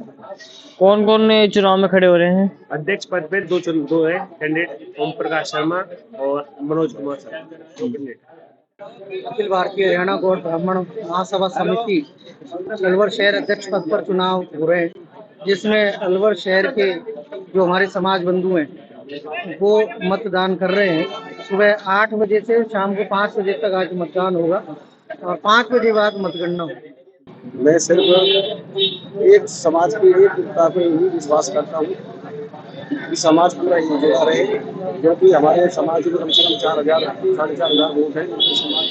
कौन कौन चुनाव में खड़े हो रहे हैं? अध्यक्ष पद पे दो है कैंडिडेट, ओम प्रकाश शर्मा और मनोज कुमार शर्मा, 2 कैंडिडेट। अखिल भारतीय हरियाणा गौड़ ब्राह्मण महासभा समिति अलवर शहर अध्यक्ष पद पर चुनाव हो रहे हैं, जिसमें अलवर शहर के जो हमारे समाज बंधु हैं वो मतदान कर रहे हैं। सुबह 8 बजे से शाम को 5 बजे तक आज मतदान होगा और 5 बजे बाद मतगणना होगी। मैं सिर्फ एक समाज की एकता पे ही विश्वास करता हूँ कि समाज पूरा जुड़ा रहे, क्योंकि हमारे समाज में कम से कम 4000 साढ़े 4000 वोट है। समाज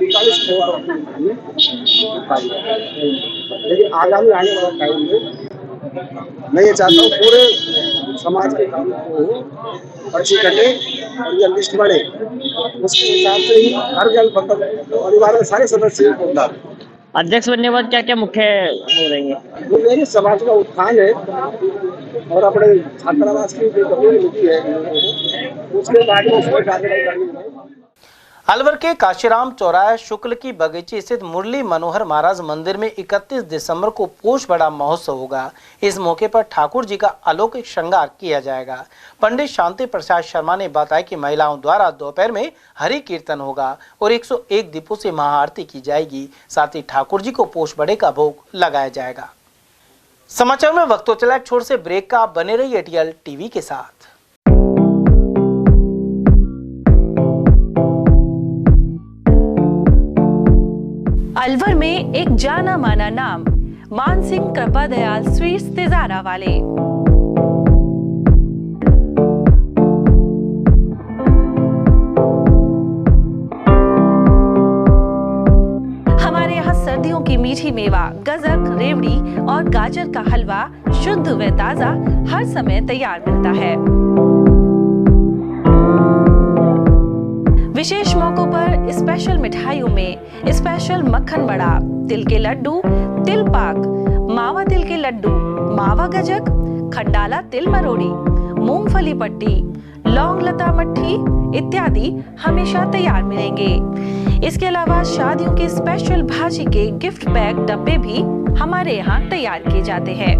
पहले 145 लेकिन आगामी आने वाला टाइम में मैं ये चाहता हूँ पूरे समाज के काम को पर्ची कटे और ये लिस्ट बढ़े, उसके हिसाब से ही हर परिवार में सारे सदस्य को डाल। अध्यक्ष बनने के बाद क्या क्या मुख्य हो रही है? वो मेरे समाज का उत्थान है और अपने छात्रावास की जो जमीन मिली है उसके बाद में उसमें कार्यवाही करनी है। अलवर के काशीराम चौराहा शुक्ल की बगीची स्थित मुरली मनोहर महाराज मंदिर में 31 दिसंबर को पोष बड़ा महोत्सव होगा। इस मौके पर ठाकुर जी का अलौकिक श्रृंगार किया जाएगा। पंडित शांति प्रसाद शर्मा ने बताया कि महिलाओं द्वारा दोपहर में हरि कीर्तन होगा और 101 दीपों से महाआरती की जाएगी। साथ ही ठाकुर जी को पोष बड़े का भोग लगाया जाएगा। समाचार में वक्त तो चला एक छोर से ब्रेक का, आप बने रहिए एटीएल टीवी के साथ। अलवर में एक जाना माना नाम, मानसिंह कृपा दयाल स्वीट्स तिजारा वाले। हमारे यहाँ सर्दियों की मीठी मेवा, गजक, रेवड़ी और गाजर का हलवा शुद्ध व ताजा हर समय तैयार मिलता है। विशेष मौकों स्पेशल मिठाइयों में स्पेशल मक्खन बड़ा, तिल के लड्डू, तिल पाक, मावा तिल के लड्डू, मावा गजक, खंडाला तिल मरोड़ी, मूंगफली पट्टी, लौंग लता मट्ठी इत्यादि हमेशा तैयार मिलेंगे। इसके अलावा शादियों के स्पेशल भाजी के गिफ्ट पैक डब्बे भी हमारे यहाँ तैयार किए जाते हैं।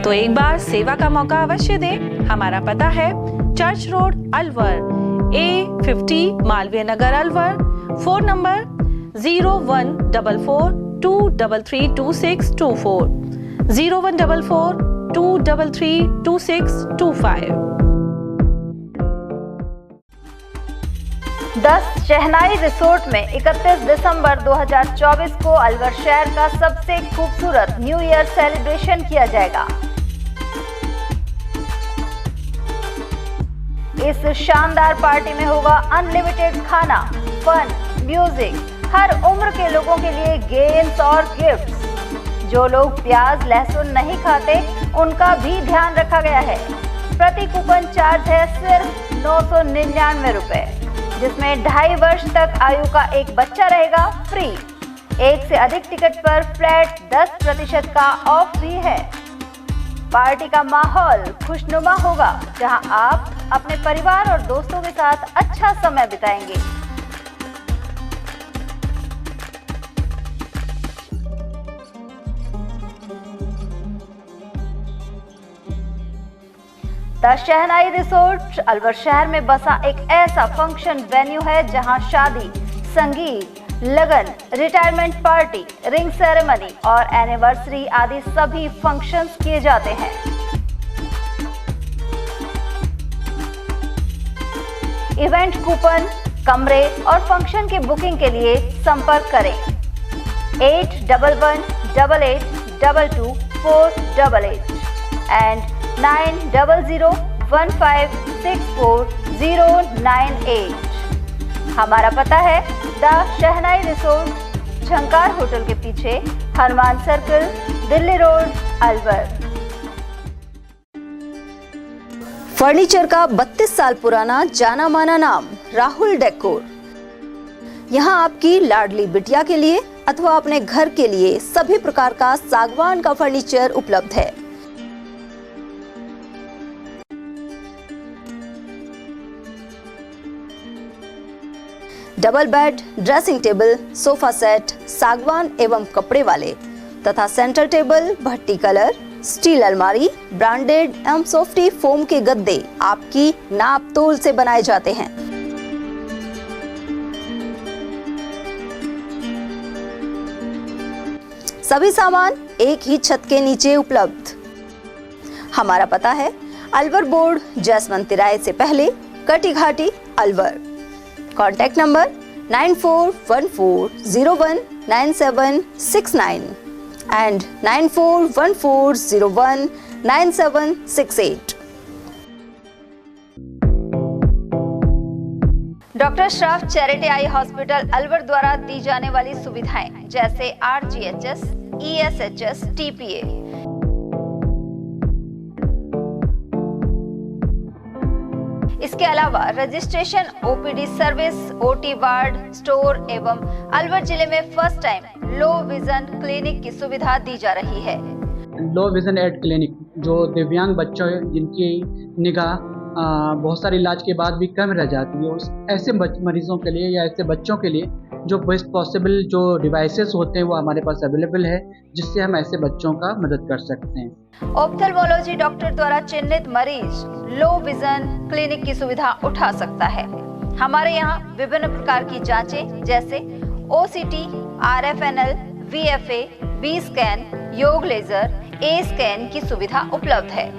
तो एक बार सेवा का मौका अवश्य दें। हमारा पता है church road Alwar, A50 Malviya Nagar Alwar. Phone number 0144233224, 0144233225। 10 Shehnai resort में 31 दिसंबर 2024 को अलवर शहर का सबसे खूबसूरत न्यू ईयर सेलिब्रेशन किया जाएगा। इस शानदार पार्टी में होगा अनलिमिटेड खाना, फन, म्यूजिक, हर उम्र के लोगों के लिए गेम्स और गिफ्ट्स। जो लोग प्याज लहसुन नहीं खाते उनका भी ध्यान रखा गया है। प्रति कूपन चार्ज है सिर्फ 999 रुपए, जिसमें 2.5 वर्ष तक आयु का एक बच्चा रहेगा फ्री। एक से अधिक टिकट पर फ्लैट 10% का ऑफ भी है। पार्टी का माहौल खुशनुमा होगा, जहां आप अपने परिवार और दोस्तों के साथ अच्छा समय बिताएंगे। द शहनाई रिसोर्ट अलवर शहर में बसा एक ऐसा फंक्शन वेन्यू है जहां शादी, संगीत, लगन, रिटायरमेंट पार्टी, रिंग सेरेमनी और एनिवर्सरी आदि सभी फंक्शंस किए जाते हैं। इवेंट कूपन, कमरे और फंक्शन की बुकिंग के लिए संपर्क करें 8111882248 एंड 9001564098। हमारा पता है the shehnai resort, Jhankar hotel के पीछे, Hanuman circle, Delhi road, Alwar. Furniture का 32 साल पुराना जाना माना नाम राहुल डेकोर। यहाँ आपकी लाडली बिटिया के लिए अथवा अपने घर के लिए सभी प्रकार का सागवान का फर्नीचर उपलब्ध है। Double bed, dressing table, sofa set सागवान एवं कपड़े वाले तथा सेंटर टेबल, भट्टी कलर, स्टील अलमारी, ब्रांडेड एवं सॉफ्टी फोम के गद्दे आपकी नाप तोल से बनाए जाते हैं। सभी सामान एक ही छत के नीचे उपलब्ध। हमारा पता है अलवर बोर्ड, जसवंत तिराहे से पहले, कटी घाटी, Alwar. Contact number 9414019769 and 9414019768। Doctor Shroff charity eye hospital Alwar द्वारा दी जाने वाली सुविधाएं जैसे RGHS, ESHS, TPA, इसके अलावा registration, OPD service, OT ward, store एवं अलवर जिले में first time low vision clinic की सुविधा दी जा रही है। लो विजन एड क्लिनिक जो दिव्यांग बच्चों जिनकी निगाह बहुत सारे इलाज के बाद भी कम रह जाती है, ऐसे मरीजों के लिए या ऐसे बच्चों के लिए जो बेस्ट पॉसिबल जो डिवाइसेस होते हैं वो हमारे पास अवेलेबल है, जिससे हम ऐसे बच्चों का मदद कर सकते हैं। ऑप्थेल्मोलॉजी डॉक्टर द्वारा चिन्हित मरीज लो विजन क्लिनिक की सुविधा उठा सकता है। हमारे यहाँ विभिन्न प्रकार की जांचें जैसे OCT, RFNL, VFA, B scan, YAG laser, A scan की सुविधा उपलब्ध है।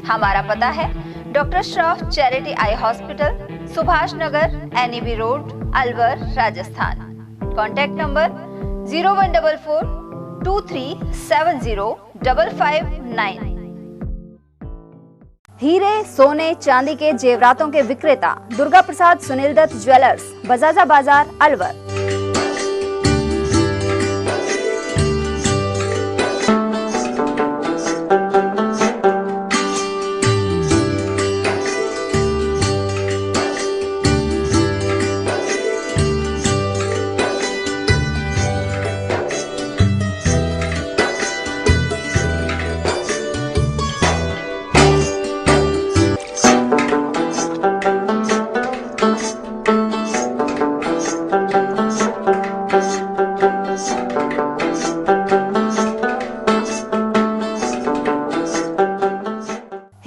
हमारा पता है doctor Shroff charity eye hospital, Subhash Nagar, NEB road, Alwar, Rajasthan. Contact number 014423705559। हीरे, सोने, चांदी के जेवरातों के विक्रेता दुर्गा प्रसाद सुनील दत्त ज्वेलर्स, बजाजा बाजार, अलवर।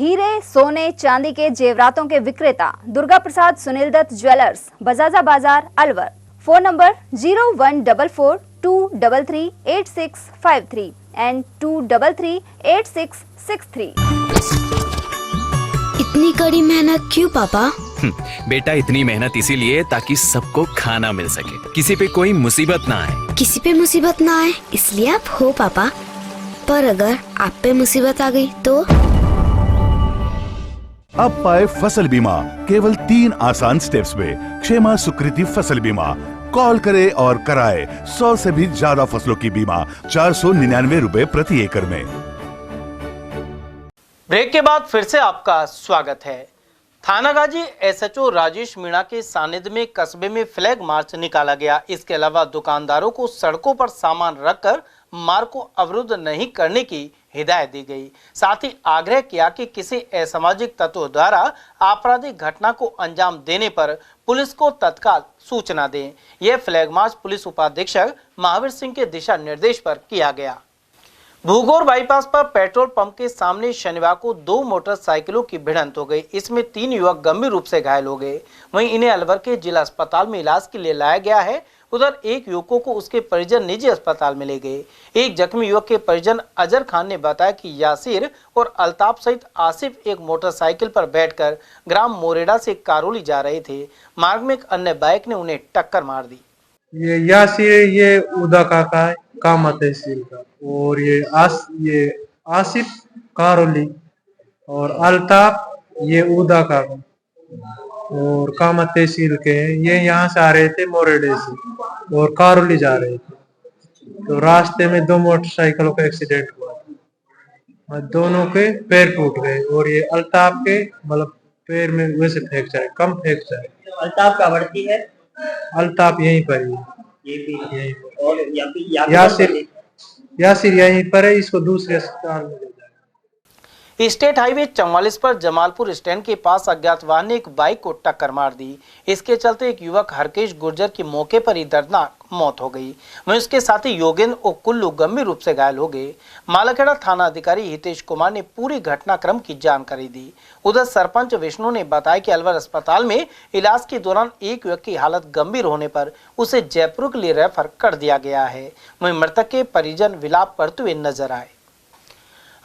हीरे सोने चांदी के जेवरातों के विक्रेता Durga Prasad Sunil Dutt jewellers, Bajaja Bazaar, Alwar. Phone number 0144233863 and 2338663। इतनी कड़ी मेहनत क्यों पापा? बेटा इतनी मेहनत इसीलिए ताकि सबको खाना मिल सके, किसी पे कोई मुसीबत ना आए। किसी पे मुसीबत ना आए इसलिए आप हो पापा, पर अगर आप पे मुसीबत आ गई तो? अब पाए फसल बीमा केवल 3 आसान स्टेप्स में। क्षेमा सुकृति फसल बीमा। कॉल करे और कराए 100 से भी ज्यादा फसलों की बीमा 499 रुपए प्रति एकड़ में। ब्रेक के बाद फिर से आपका स्वागत है। थानागाजी एसएचओ राजेश मीणा के सानिध्य में कस्बे में फ्लैग मार्च निकाला गया। इसके अलावा दुकानदारों को सड़कों पर सामान रखकर मार्ग को अवरुद्ध नहीं करने की हिदायत दी गई। साथ ही आग्रह किया कि किसी असामाजिक तत्वों द्वारा आपराधिक घटना को अंजाम देने पर पुलिस को तत्काल सूचना दें। यह फ्लैग मार्च पुलिस उपाधीक्षक महावीर सिंह के दिशा निर्देश पर किया गया। भूगोर बाईपास पर पेट्रोल पंप के सामने शनिवार को 2 मोटरसाइकिलों की भिड़ंत हो गई। इसमें 3 युवक गंभीर रूप से घायल हो गए। वहीं इन्हें अलवर के जिला अस्पताल में इलाज के लिए लाया गया है। उधर एक युवकों को उसके परिजन निजी अस्पताल में ले गए। एक जख्मी युवक के परिजन अजहर खान ने बताया कि यासिर और अल्ताफ सहित आसिफ एक मोटरसाइकिल पर बैठकर ग्राम मोरेड़ा से कारोली जा रहे थे। मार्ग में एक अन्य बाइक ने उन्हें टक्कर मार दी। ये यासिर ये उदा काका है, कामा तहसील का, और ये आसिफ कारोली, और अल्ताफ ये उदा काका और कामा तहसील के हैं। ये यहाँ से आ रहे थे मोरेडे से और कारोली जा रहे थे, तो रास्ते में 2 मोटरसाइकिलों का एक्सीडेंट हुआ और दोनों के पैर टूट गए। और ये अल्ताफ के मतलब पैर में वैसे फ्रैक्चर है, कम फ्रैक्चर है। अल्ताफ का बढ़ती है, अल्ताफ यहीं पर ही, यहीं और यासिर यहीं पर है। इसको दूसरे अस्पताल में ले जाए। स्टेट हाईवे 44 पर जमालपुर स्टैंड के पास अज्ञात वाहन ने एक बाइक को टक्कर मार दी। इसके चलते एक युवक हरकेश गुर्जर की मौके पर ही दर्दनाक मौत हो गई। वहीं उसके साथी योगेंद्र और कुल्लू गंभीर रूप से घायल हो गए। मालाखेड़ा थाना अधिकारी हितेश कुमार ने पूरी घटनाक्रम की जानकारी दी। उधर सरपंच विष्णु ने बताया कि अलवर अस्पताल में इलाज के दौरान एक व्यक्ति की हालत गंभीर होने पर उसे जयपुर के लिए रेफर कर दिया गया है। वहीं मृतक के परिजन विलाप करते हुए नजर आए।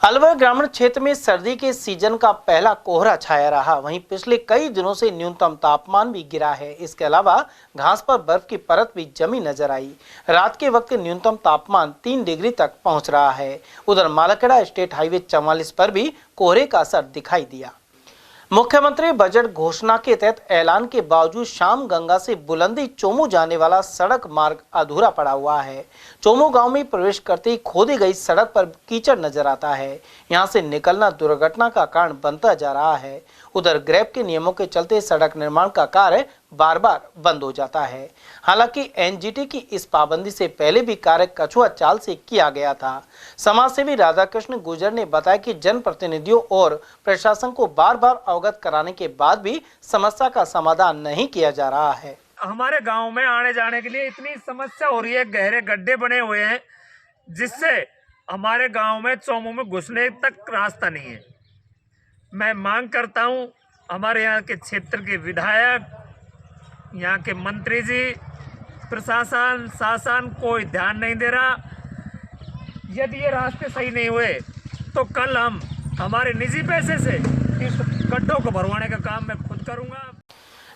अलवर ग्रामीण क्षेत्र में सर्दी के सीजन का पहला कोहरा छाया रहा। वहीं पिछले कई दिनों से न्यूनतम तापमान भी गिरा है। इसके अलावा घास पर बर्फ की परत भी जमी नजर आई। रात के वक्त न्यूनतम तापमान 3 डिग्री तक पहुंच रहा है। उधर मालाखेड़ा स्टेट हाईवे 44 पर भी कोहरे का असर दिखाई दिया। मुख्यमंत्री बजट घोषणा के तहत ऐलान के बावजूद शाम गंगा से बुलंदी चोमू जाने वाला सड़क मार्ग अधूरा पड़ा हुआ है। चोमू गांव में प्रवेश करते ही खोदी गई सड़क पर कीचड़ नजर आता है। यहां से निकलना दुर्घटना का कारण बनता जा रहा है। उधर ग्रेप के नियमों के चलते सड़क निर्माण का कार्य बार बार बंद हो जाता है। हालांकि एनजीटी की इस पाबंदी से पहले भी कार्य कछुआ चाल से किया गया था। समाजसेवी राधाकृष्ण गुर्जर ने बताया कि जनप्रतिनिधियों और प्रशासन को बार बार अवगत कराने के बाद भी समस्या का समाधान नहीं किया जा रहा है। हमारे गांव में आने जाने के लिए इतनी समस्या हो रही है, गहरे गड्ढे बने हुए हैं जिससे हमारे गांव में चोमू में घुसने तक रास्ता नहीं है। मैं मांग करता हूं हमारे यहाँ के क्षेत्र के विधायक, यहाँ के मंत्री जी, प्रशासन शासन कोई ध्यान नहीं दे रहा। यदि ये रास्ते सही नहीं हुए तो कल हम हमारे निजी पैसे से इस गड्ढों को भरवाने का काम मैं खुद करूंगा।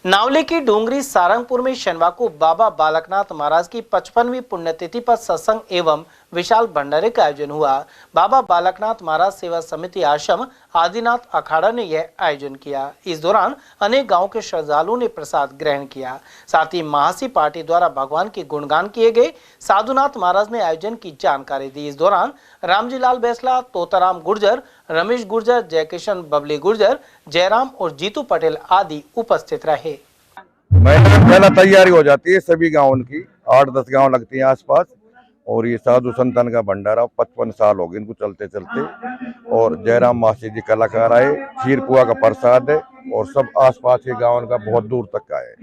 नावले की डोंगरी सारंगपुर में शनिवार को बाबा बालकनाथ महाराज की 55वीं पुण्यतिथि पर सत्संग एवं विशाल भंडारे का आयोजन हुआ। बाबा बालकनाथ महाराज सेवा समिति आश्रम आदिनाथ अखाड़ा ने यह आयोजन किया। इस दौरान अनेक गांवों के श्रद्धालुओं ने प्रसाद ग्रहण किया। साथ ही महासी पार्टी द्वारा भगवान के गुणगान किए गए। साधुनाथ महाराज ने आयोजन की जानकारी दी। इस दौरान रामजी लाल बैसला, तोताराम गुर्जर, रमेश गुर्जर, जयकिशन बबली गुर्जर, जयराम और जीतू पटेल आदि उपस्थित रहे। महीने में पहला तैयारी हो जाती है सभी गाँव की, 8-10 गाँव लगती हैं आसपास। और ये साधु संतान का भंडारा 55 साल हो गए इनको चलते चलते। और जयराम मासी जी कलाकार आए, खीर पुआ का प्रसाद है और सब आसपास के गाँव का बहुत दूर तक का है।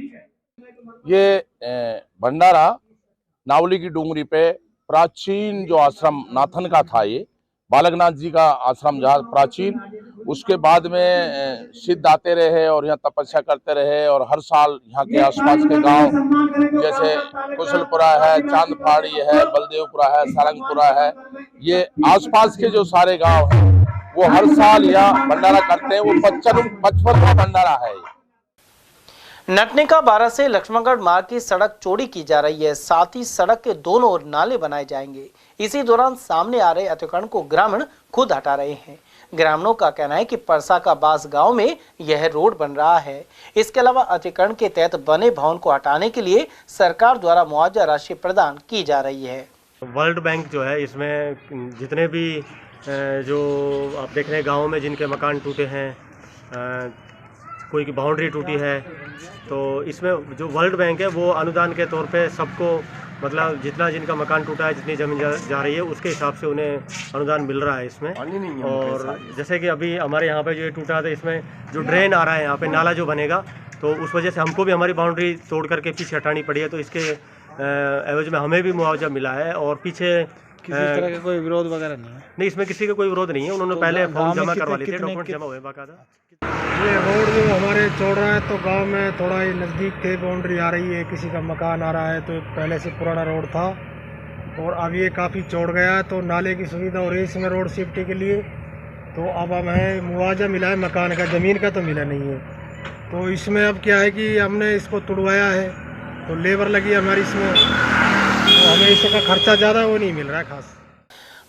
ये भंडारा नावली की डूंगरी पे प्राचीन जो आश्रम नाथन का था, ये बालकनाथ जी का आश्रम जहाँ प्राचीन, उसके बाद में सिद्ध आते रहे और यहाँ तपस्या करते रहे और हर साल यहाँ के आसपास के गांव जैसे कुशलपुरा है, चांदपाड़ी है, बलदेवपुरा है, सारंगपुरा है, ये आसपास के जो सारे गांव हैं वो हर साल यहाँ भंडारा करते हैं। वो 55वां भंडारा है। नटनिका 12 से लक्ष्मणगढ़ मार्ग की सड़क चौड़ी की जा रही है। साथ ही सड़क के दोनों ओर नाले बनाए जाएंगे। इसी दौरान सामने आ रहे अतिक्रमण को ग्रामीण खुद हटा रहे हैं। ग्रामीणों का कहना है कि परसा का बास गांव में यह रोड बन रहा है। इसके अलावा अतिक्रमण के तहत बने भवन को हटाने के लिए सरकार द्वारा मुआवजा राशि प्रदान की जा रही है। वर्ल्ड बैंक जो है, इसमें जितने भी जो आप देख रहे हैं गाँव में जिनके मकान टूटे हैं, कोई की बाउंड्री टूटी है, तो इसमें जो वर्ल्ड बैंक है वो अनुदान के तौर पे सबको, मतलब जितना जिनका मकान टूटा है, जितनी ज़मीन जा रही है उसके हिसाब से उन्हें अनुदान मिल रहा है इसमें। और जैसे कि अभी हमारे यहाँ पे जो टूटा था, इसमें जो ड्रेन आ रहा है, यहाँ पे नाला जो बनेगा, तो उस वजह से हमको भी हमारी बाउंड्री तोड़ करके पीछे हटानी पड़ी है। तो इसके एवज में हमें भी मुआवजा मिला है। और पीछे किसी तरह का कोई विरोध वगैरह नहीं, इसमें किसी का कोई विरोध नहीं है। उन्होंने पहले फॉर्म जमा करवा लिए थे, डॉक्यूमेंट जमा हुए बाकायदा। ये रोड जो हमारे चौड़ रहा है, तो गांव में थोड़ा ही नज़दीक थे, बाउंड्री आ रही है, किसी का मकान आ रहा है, तो पहले से पुराना रोड था और अब ये काफ़ी चौड़ गया है, तो नाले की सुविधा हो रही है इसमें रोड सेफ्टी के लिए। तो अब हमें मुआवजा मिला है मकान का, ज़मीन का तो मिला नहीं है। तो इसमें अब क्या है कि हमने इसको तुड़वाया है, तो लेबर लगी है हमारी इसमें, तो हमें इसका खर्चा ज़्यादा वो नहीं मिल रहा है खास।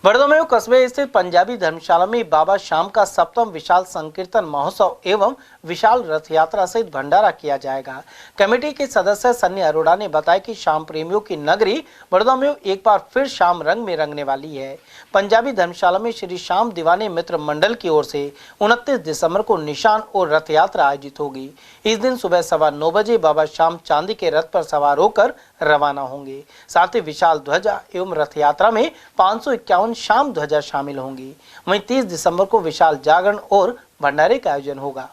बड़दोमेव कस्बे स्थित पंजाबी धर्मशाला में बाबा श्याम का 7वां विशाल संकीर्तन महोत्सव एवं विशाल रथ यात्रा सहित भंडारा किया जाएगा। कमेटी के सदस्य सन्नी अरोड़ा ने बताया कि श्याम प्रेमियों की नगरी बड़दोमेव एक बार फिर श्याम रंग में रंगने वाली है। पंजाबी धर्मशाला में श्री श्याम दीवाने मित्र मंडल की ओर से 29 दिसंबर को निशान और रथ यात्रा आयोजित होगी। इस दिन सुबह 9:15 बजे बाबा श्याम चांदी के रथ पर सवार होकर रवाना होंगे। साथ ही विशाल ध्वजा एवं रथ यात्रा में 551 शाम ध्वजा शामिल होंगी। वहीं 30 दिसंबर को विशाल जागरण और भंडारे का आयोजन होगा।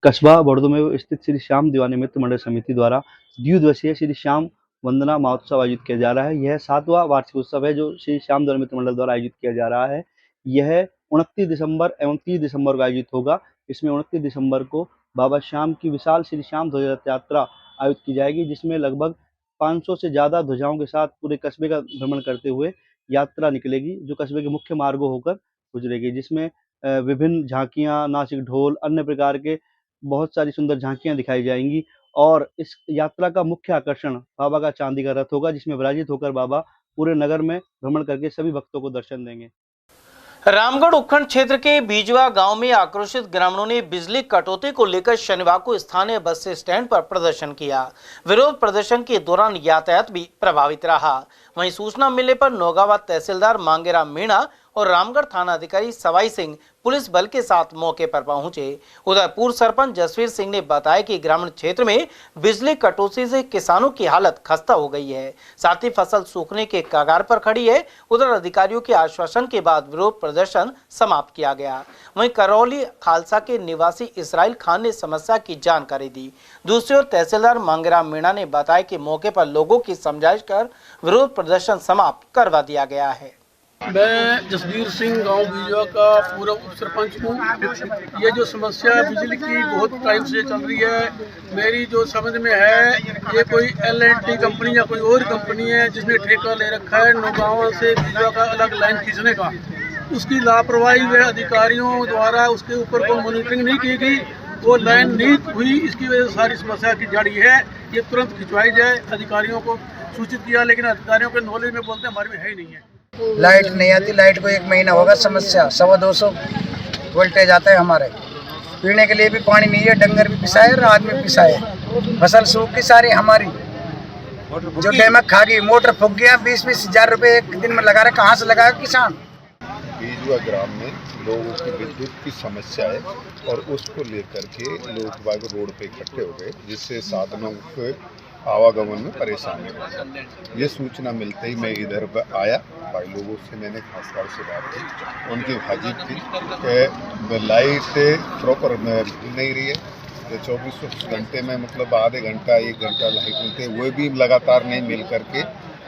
कस्बा बड़दोमेव स्थित श्री श्याम दीवाने मित्र मंडल समिति द्वारा द्विदिवसीय श्री श्याम वंदना महोत्सव आयोजित किया जा रहा है। यह 7वां वार्षिक उत्सव है जो श्री श्याम दीवाने मित्र मंडल द्वारा आयोजित किया जा रहा है। यह 29 दिसंबर एवं 30 दिसंबर को आयोजित होगा। इसमें 29 दिसंबर को बाबा श्याम की विशाल श्री श्याम ध्वजा यात्रा आयोजित की जाएगी, जिसमें लगभग 500 से ज़्यादा ध्वजाओं के साथ पूरे कस्बे का भ्रमण करते हुए यात्रा निकलेगी, जो कस्बे के मुख्य मार्गों होकर गुजरेगी, जिसमें विभिन्न झांकियां, नासिक ढोल, अन्य प्रकार के बहुत सारी सुंदर झांकियां दिखाई जाएंगी। और इस यात्रा का मुख्य आकर्षण बाबा का चांदी का रथ होगा, जिसमें विराजित होकर बाबा पूरे नगर में भ्रमण करके सभी भक्तों को दर्शन देंगे। रामगढ़ उपखंड क्षेत्र के बीजवा गांव में आक्रोशित ग्रामीणों ने बिजली कटौती को लेकर शनिवार को स्थानीय बस स्टैंड पर प्रदर्शन किया। विरोध प्रदर्शन के दौरान यातायात भी प्रभावित रहा। वहीं सूचना मिलने पर नौगावा तहसीलदार मांगेराम मीणा और रामगढ़ थाना अधिकारी सवाई सिंह पुलिस बल के साथ मौके पर पहुंचे। उधर पूर्व सरपंच जसवीर सिंह ने बताया कि ग्रामीण क्षेत्र में बिजली कटौती से किसानों की हालत खस्ता हो गई है, साथ ही फसल सूखने के कगार पर खड़ी है। उधर अधिकारियों के आश्वासन के बाद विरोध प्रदर्शन समाप्त किया गया। वहीं करौली खालसा के निवासी इसराइल खान ने समस्या की जानकारी दी। दूसरी ओर तहसीलदार मांगेराम मीणा ने बताया कि मौके पर लोगों की समझाइश कर विरोध प्रदर्शन समाप्त करवा दिया गया है। मैं जसवीर सिंह गांव बीजवा का पूर्व उप सरपंच हूँ। ये जो समस्या बिजली की बहुत टाइम से चल रही है, मेरी जो समझ में है ये कोई L&T कंपनी या कोई और कंपनी है जिसने ठेका ले रखा है नौगांव से बीजवा का अलग लाइन खींचने का। उसकी लापरवाही व अधिकारियों द्वारा उसके ऊपर कोई मॉनिटरिंग नहीं की गई, वो लाइन नहीं हुई, इसकी वजह से सारी समस्या की जड़ी है। ये तुरंत खिंचवाई जाए। अधिकारियों को सूचित किया, लेकिन अधिकारियों के नॉलेज में बोलते हमारे में है ही नहीं है। लाइट नहीं आती, लाइट को 1 महीना होगा समस्या। 250 वोल्टेज आता है हमारे। पीने के लिए भी पानी नहीं है, डंगर भी पिसाए और आदमी पिसाए। फसल सूख की सारी हमारी, जो डेमक खा गई, मोटर फूक गया। 20-20 हज़ार रुपये एक दिन में लगा रहे, कहाँ से लगाएगा किसान। बीजवा ग्राम में लोगों की विद्युत की समस्या है और उसको लेकर के लोग बाग रोड पे इकट्ठे हो गए, जिससे साधनों के आवागमन में परेशानी हो। ये सूचना मिलते ही मैं इधर आया, भाई लोगों से मैंने खासतौर से बात की। उनकी हाजिर थी कि लाइट प्रॉपर नहीं रही है, तो 24 घंटे में मतलब आधे घंटा 1 घंटा लाइट मिलते हैं, वो भी लगातार नहीं मिल करके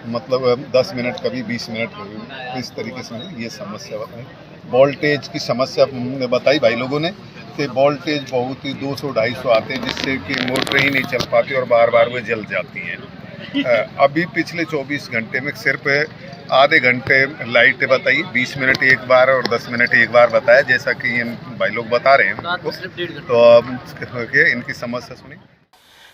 मतलब 10 मिनट कभी 20 मिनट कभी, इस तरीके से ये समस्या बताई। वोल्टेज की समस्या बताई भाई लोगों ने। तो वोल्टेज बहुत ही 200-250 आते हैं, जिससे कि मोटर ही नहीं चल पाती और बार बार वो जल जाती हैं। अभी पिछले 24 घंटे में सिर्फ आधे घंटे लाइट बताई, 20 मिनट एक बार और 10 मिनट एक बार बताया, जैसा कि भाई लोग बता रहे हैं। तो अब इनकी समस्या सुनी।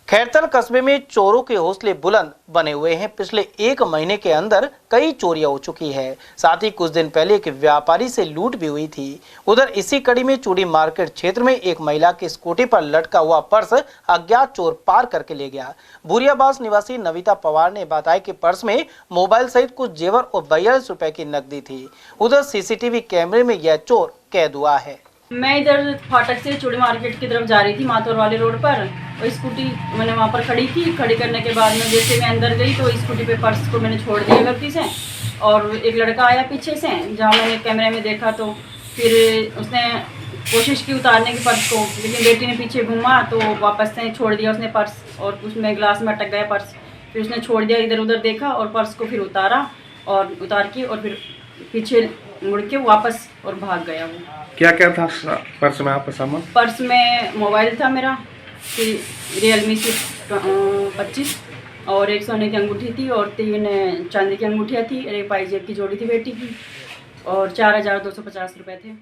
खैरतल कस्बे में चोरों के हौसले बुलंद बने हुए हैं। पिछले 1 महीने के अंदर कई चोरियां हो चुकी है। साथ ही कुछ दिन पहले एक व्यापारी से लूट भी हुई थी। उधर इसी कड़ी में चूड़ी मार्केट क्षेत्र में एक महिला की स्कूटी पर लटका हुआ पर्स अज्ञात चोर पार करके ले गया। बुरियाबास निवासी नविता पवार ने बताया कि पर्स में मोबाइल सहित कुछ जेवर और 42 रुपए की नकदी थी। उधर सीसीटीवी कैमरे में यह चोर कैद हुआ है। मैं इधर फाटक से चूड़ी मार्केट की तरफ जा रही थी, माथौर वाले रोड पर, और स्कूटी मैंने वहाँ पर खड़ी की। खड़ी करने के बाद में जैसे मैं अंदर गई तो स्कूटी पे पर्स को मैंने छोड़ दिया गलती से, और एक लड़का आया पीछे से, जहाँ मैंने कैमरे में देखा तो फिर उसने कोशिश की उतारने की पर्स को, लेकिन बेटी ने पीछे घूमा तो वापस से छोड़ दिया उसने पर्स, और उसमें ग्लास में अटक गया पर्स। फिर उसने छोड़ दिया, इधर उधर देखा और पर्स को फिर उतारा, और उतार के और फिर पीछे मुड़ के वापस और भाग गया वो। क्या क्या था पर्स में आपका सामान? पर्स में मोबाइल था मेरा, फिर रियलमी सी 25, और 1 सोने की अंगूठी थी, और 3 चांदी की अंगूठियाँ थी, और 1 पाइजेब की जोड़ी थी बेटी की, और 4,250 रुपये थे।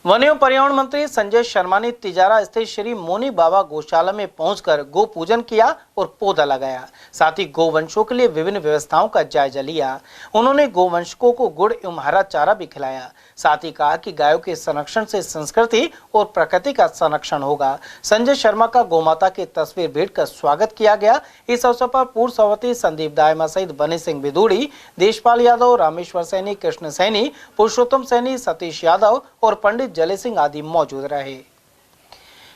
वन एवं पर्यावरण मंत्री संजय शर्मा ने तिजारा स्थित श्री मोनी बाबा गौशाला में पहुंचकर गो पूजन किया और पौधा लगाया। साथ ही गोवंशों के लिए विभिन्न व्यवस्थाओं का जायजा लिया। उन्होंने गोवंशकों को गुड़ एवं हरा चारा भी खिलाया। साथ ही कहा कि गायों के संरक्षण से संस्कृति और प्रकृति का संरक्षण होगा। संजय शर्मा का गोमाता की तस्वीर भेंट कर स्वागत किया गया। इस अवसर पर पूर्व सभापति संदीप दायमा सहित बने सिंह बिदूड़ी, देशपाल यादव, रामेश्वर सैनी, कृष्ण सैनी, पुरुषोत्तम सैनी, सतीश यादव और पंडित जले सिंह आदि मौजूद रहे।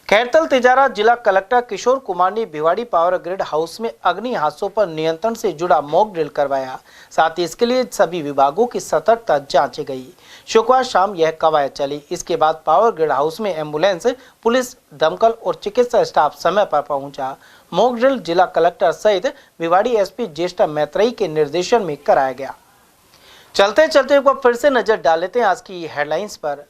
खैरतल तिजारा जिला कलेक्टर किशोर कुमार ने भिवाड़ी पावर ग्रिड हाउस में अग्नि हादसों पर नियंत्रण से जुड़ा मॉक ड्रिल करवाया। साथ ही इसके लिए सभी विभागों की सतर्कता जांची गई। शुक्रवार शाम यह कवायद चली। इसके बाद पावर ग्रिड हाउस में एम्बुलेंस, पुलिस, दमकल और चिकित्सा स्टाफ समय पर पहुंचा। मॉक ड्रिल जिला कलेक्टर सहित भिवाड़ी एसपी ज्येष्ठा मैत्रेयी के निर्देशन में कराया गया। चलते चलते एक बार फिर से नजर डाल लेते हैं आज की हेडलाइंस पर।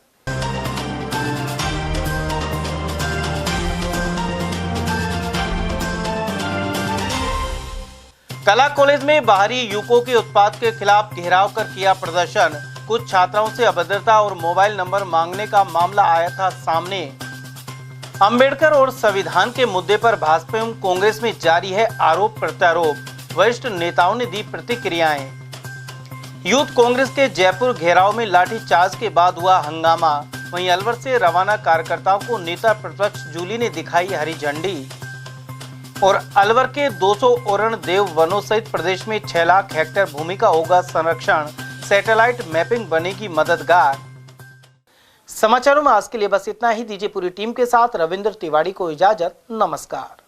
कला कॉलेज में बाहरी युवकों के उत्पात के खिलाफ घेराव कर किया प्रदर्शन। कुछ छात्राओं से अभद्रता और मोबाइल नंबर मांगने का मामला आया था सामने। अंबेडकर और संविधान के मुद्दे पर भाजपा एवं कांग्रेस में जारी है आरोप प्रत्यारोप। वरिष्ठ नेताओं ने दी प्रतिक्रियाएं। यूथ कांग्रेस के जयपुर घेराव में लाठीचार्ज के बाद हुआ हंगामा। वहीं अलवर से रवाना कार्यकर्ताओं को नेता प्रतिपक्ष जूली ने दिखाई हरी झंडी। और अलवर के 200 ओरण देव वनों सहित प्रदेश में 6 लाख हेक्टेयर भूमि का होगा संरक्षण। सैटेलाइट मैपिंग बनेगी मददगार। समाचारों में आज के लिए बस इतना ही। दीजिए पूरी टीम के साथ रविंद्र तिवारी को इजाजत। नमस्कार।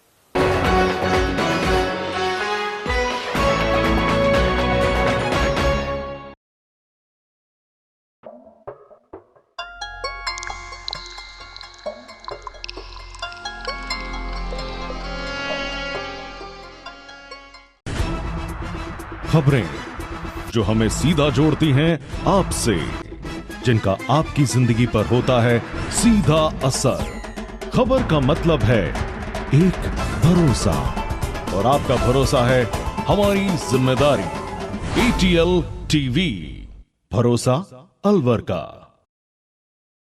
खबरें जो हमें सीधा जोड़ती हैं आपसे, जिनका आपकी जिंदगी पर होता है सीधा असर। खबर का मतलब है एक भरोसा, और आपका भरोसा है हमारी जिम्मेदारी। ATL TV, भरोसा अलवर का।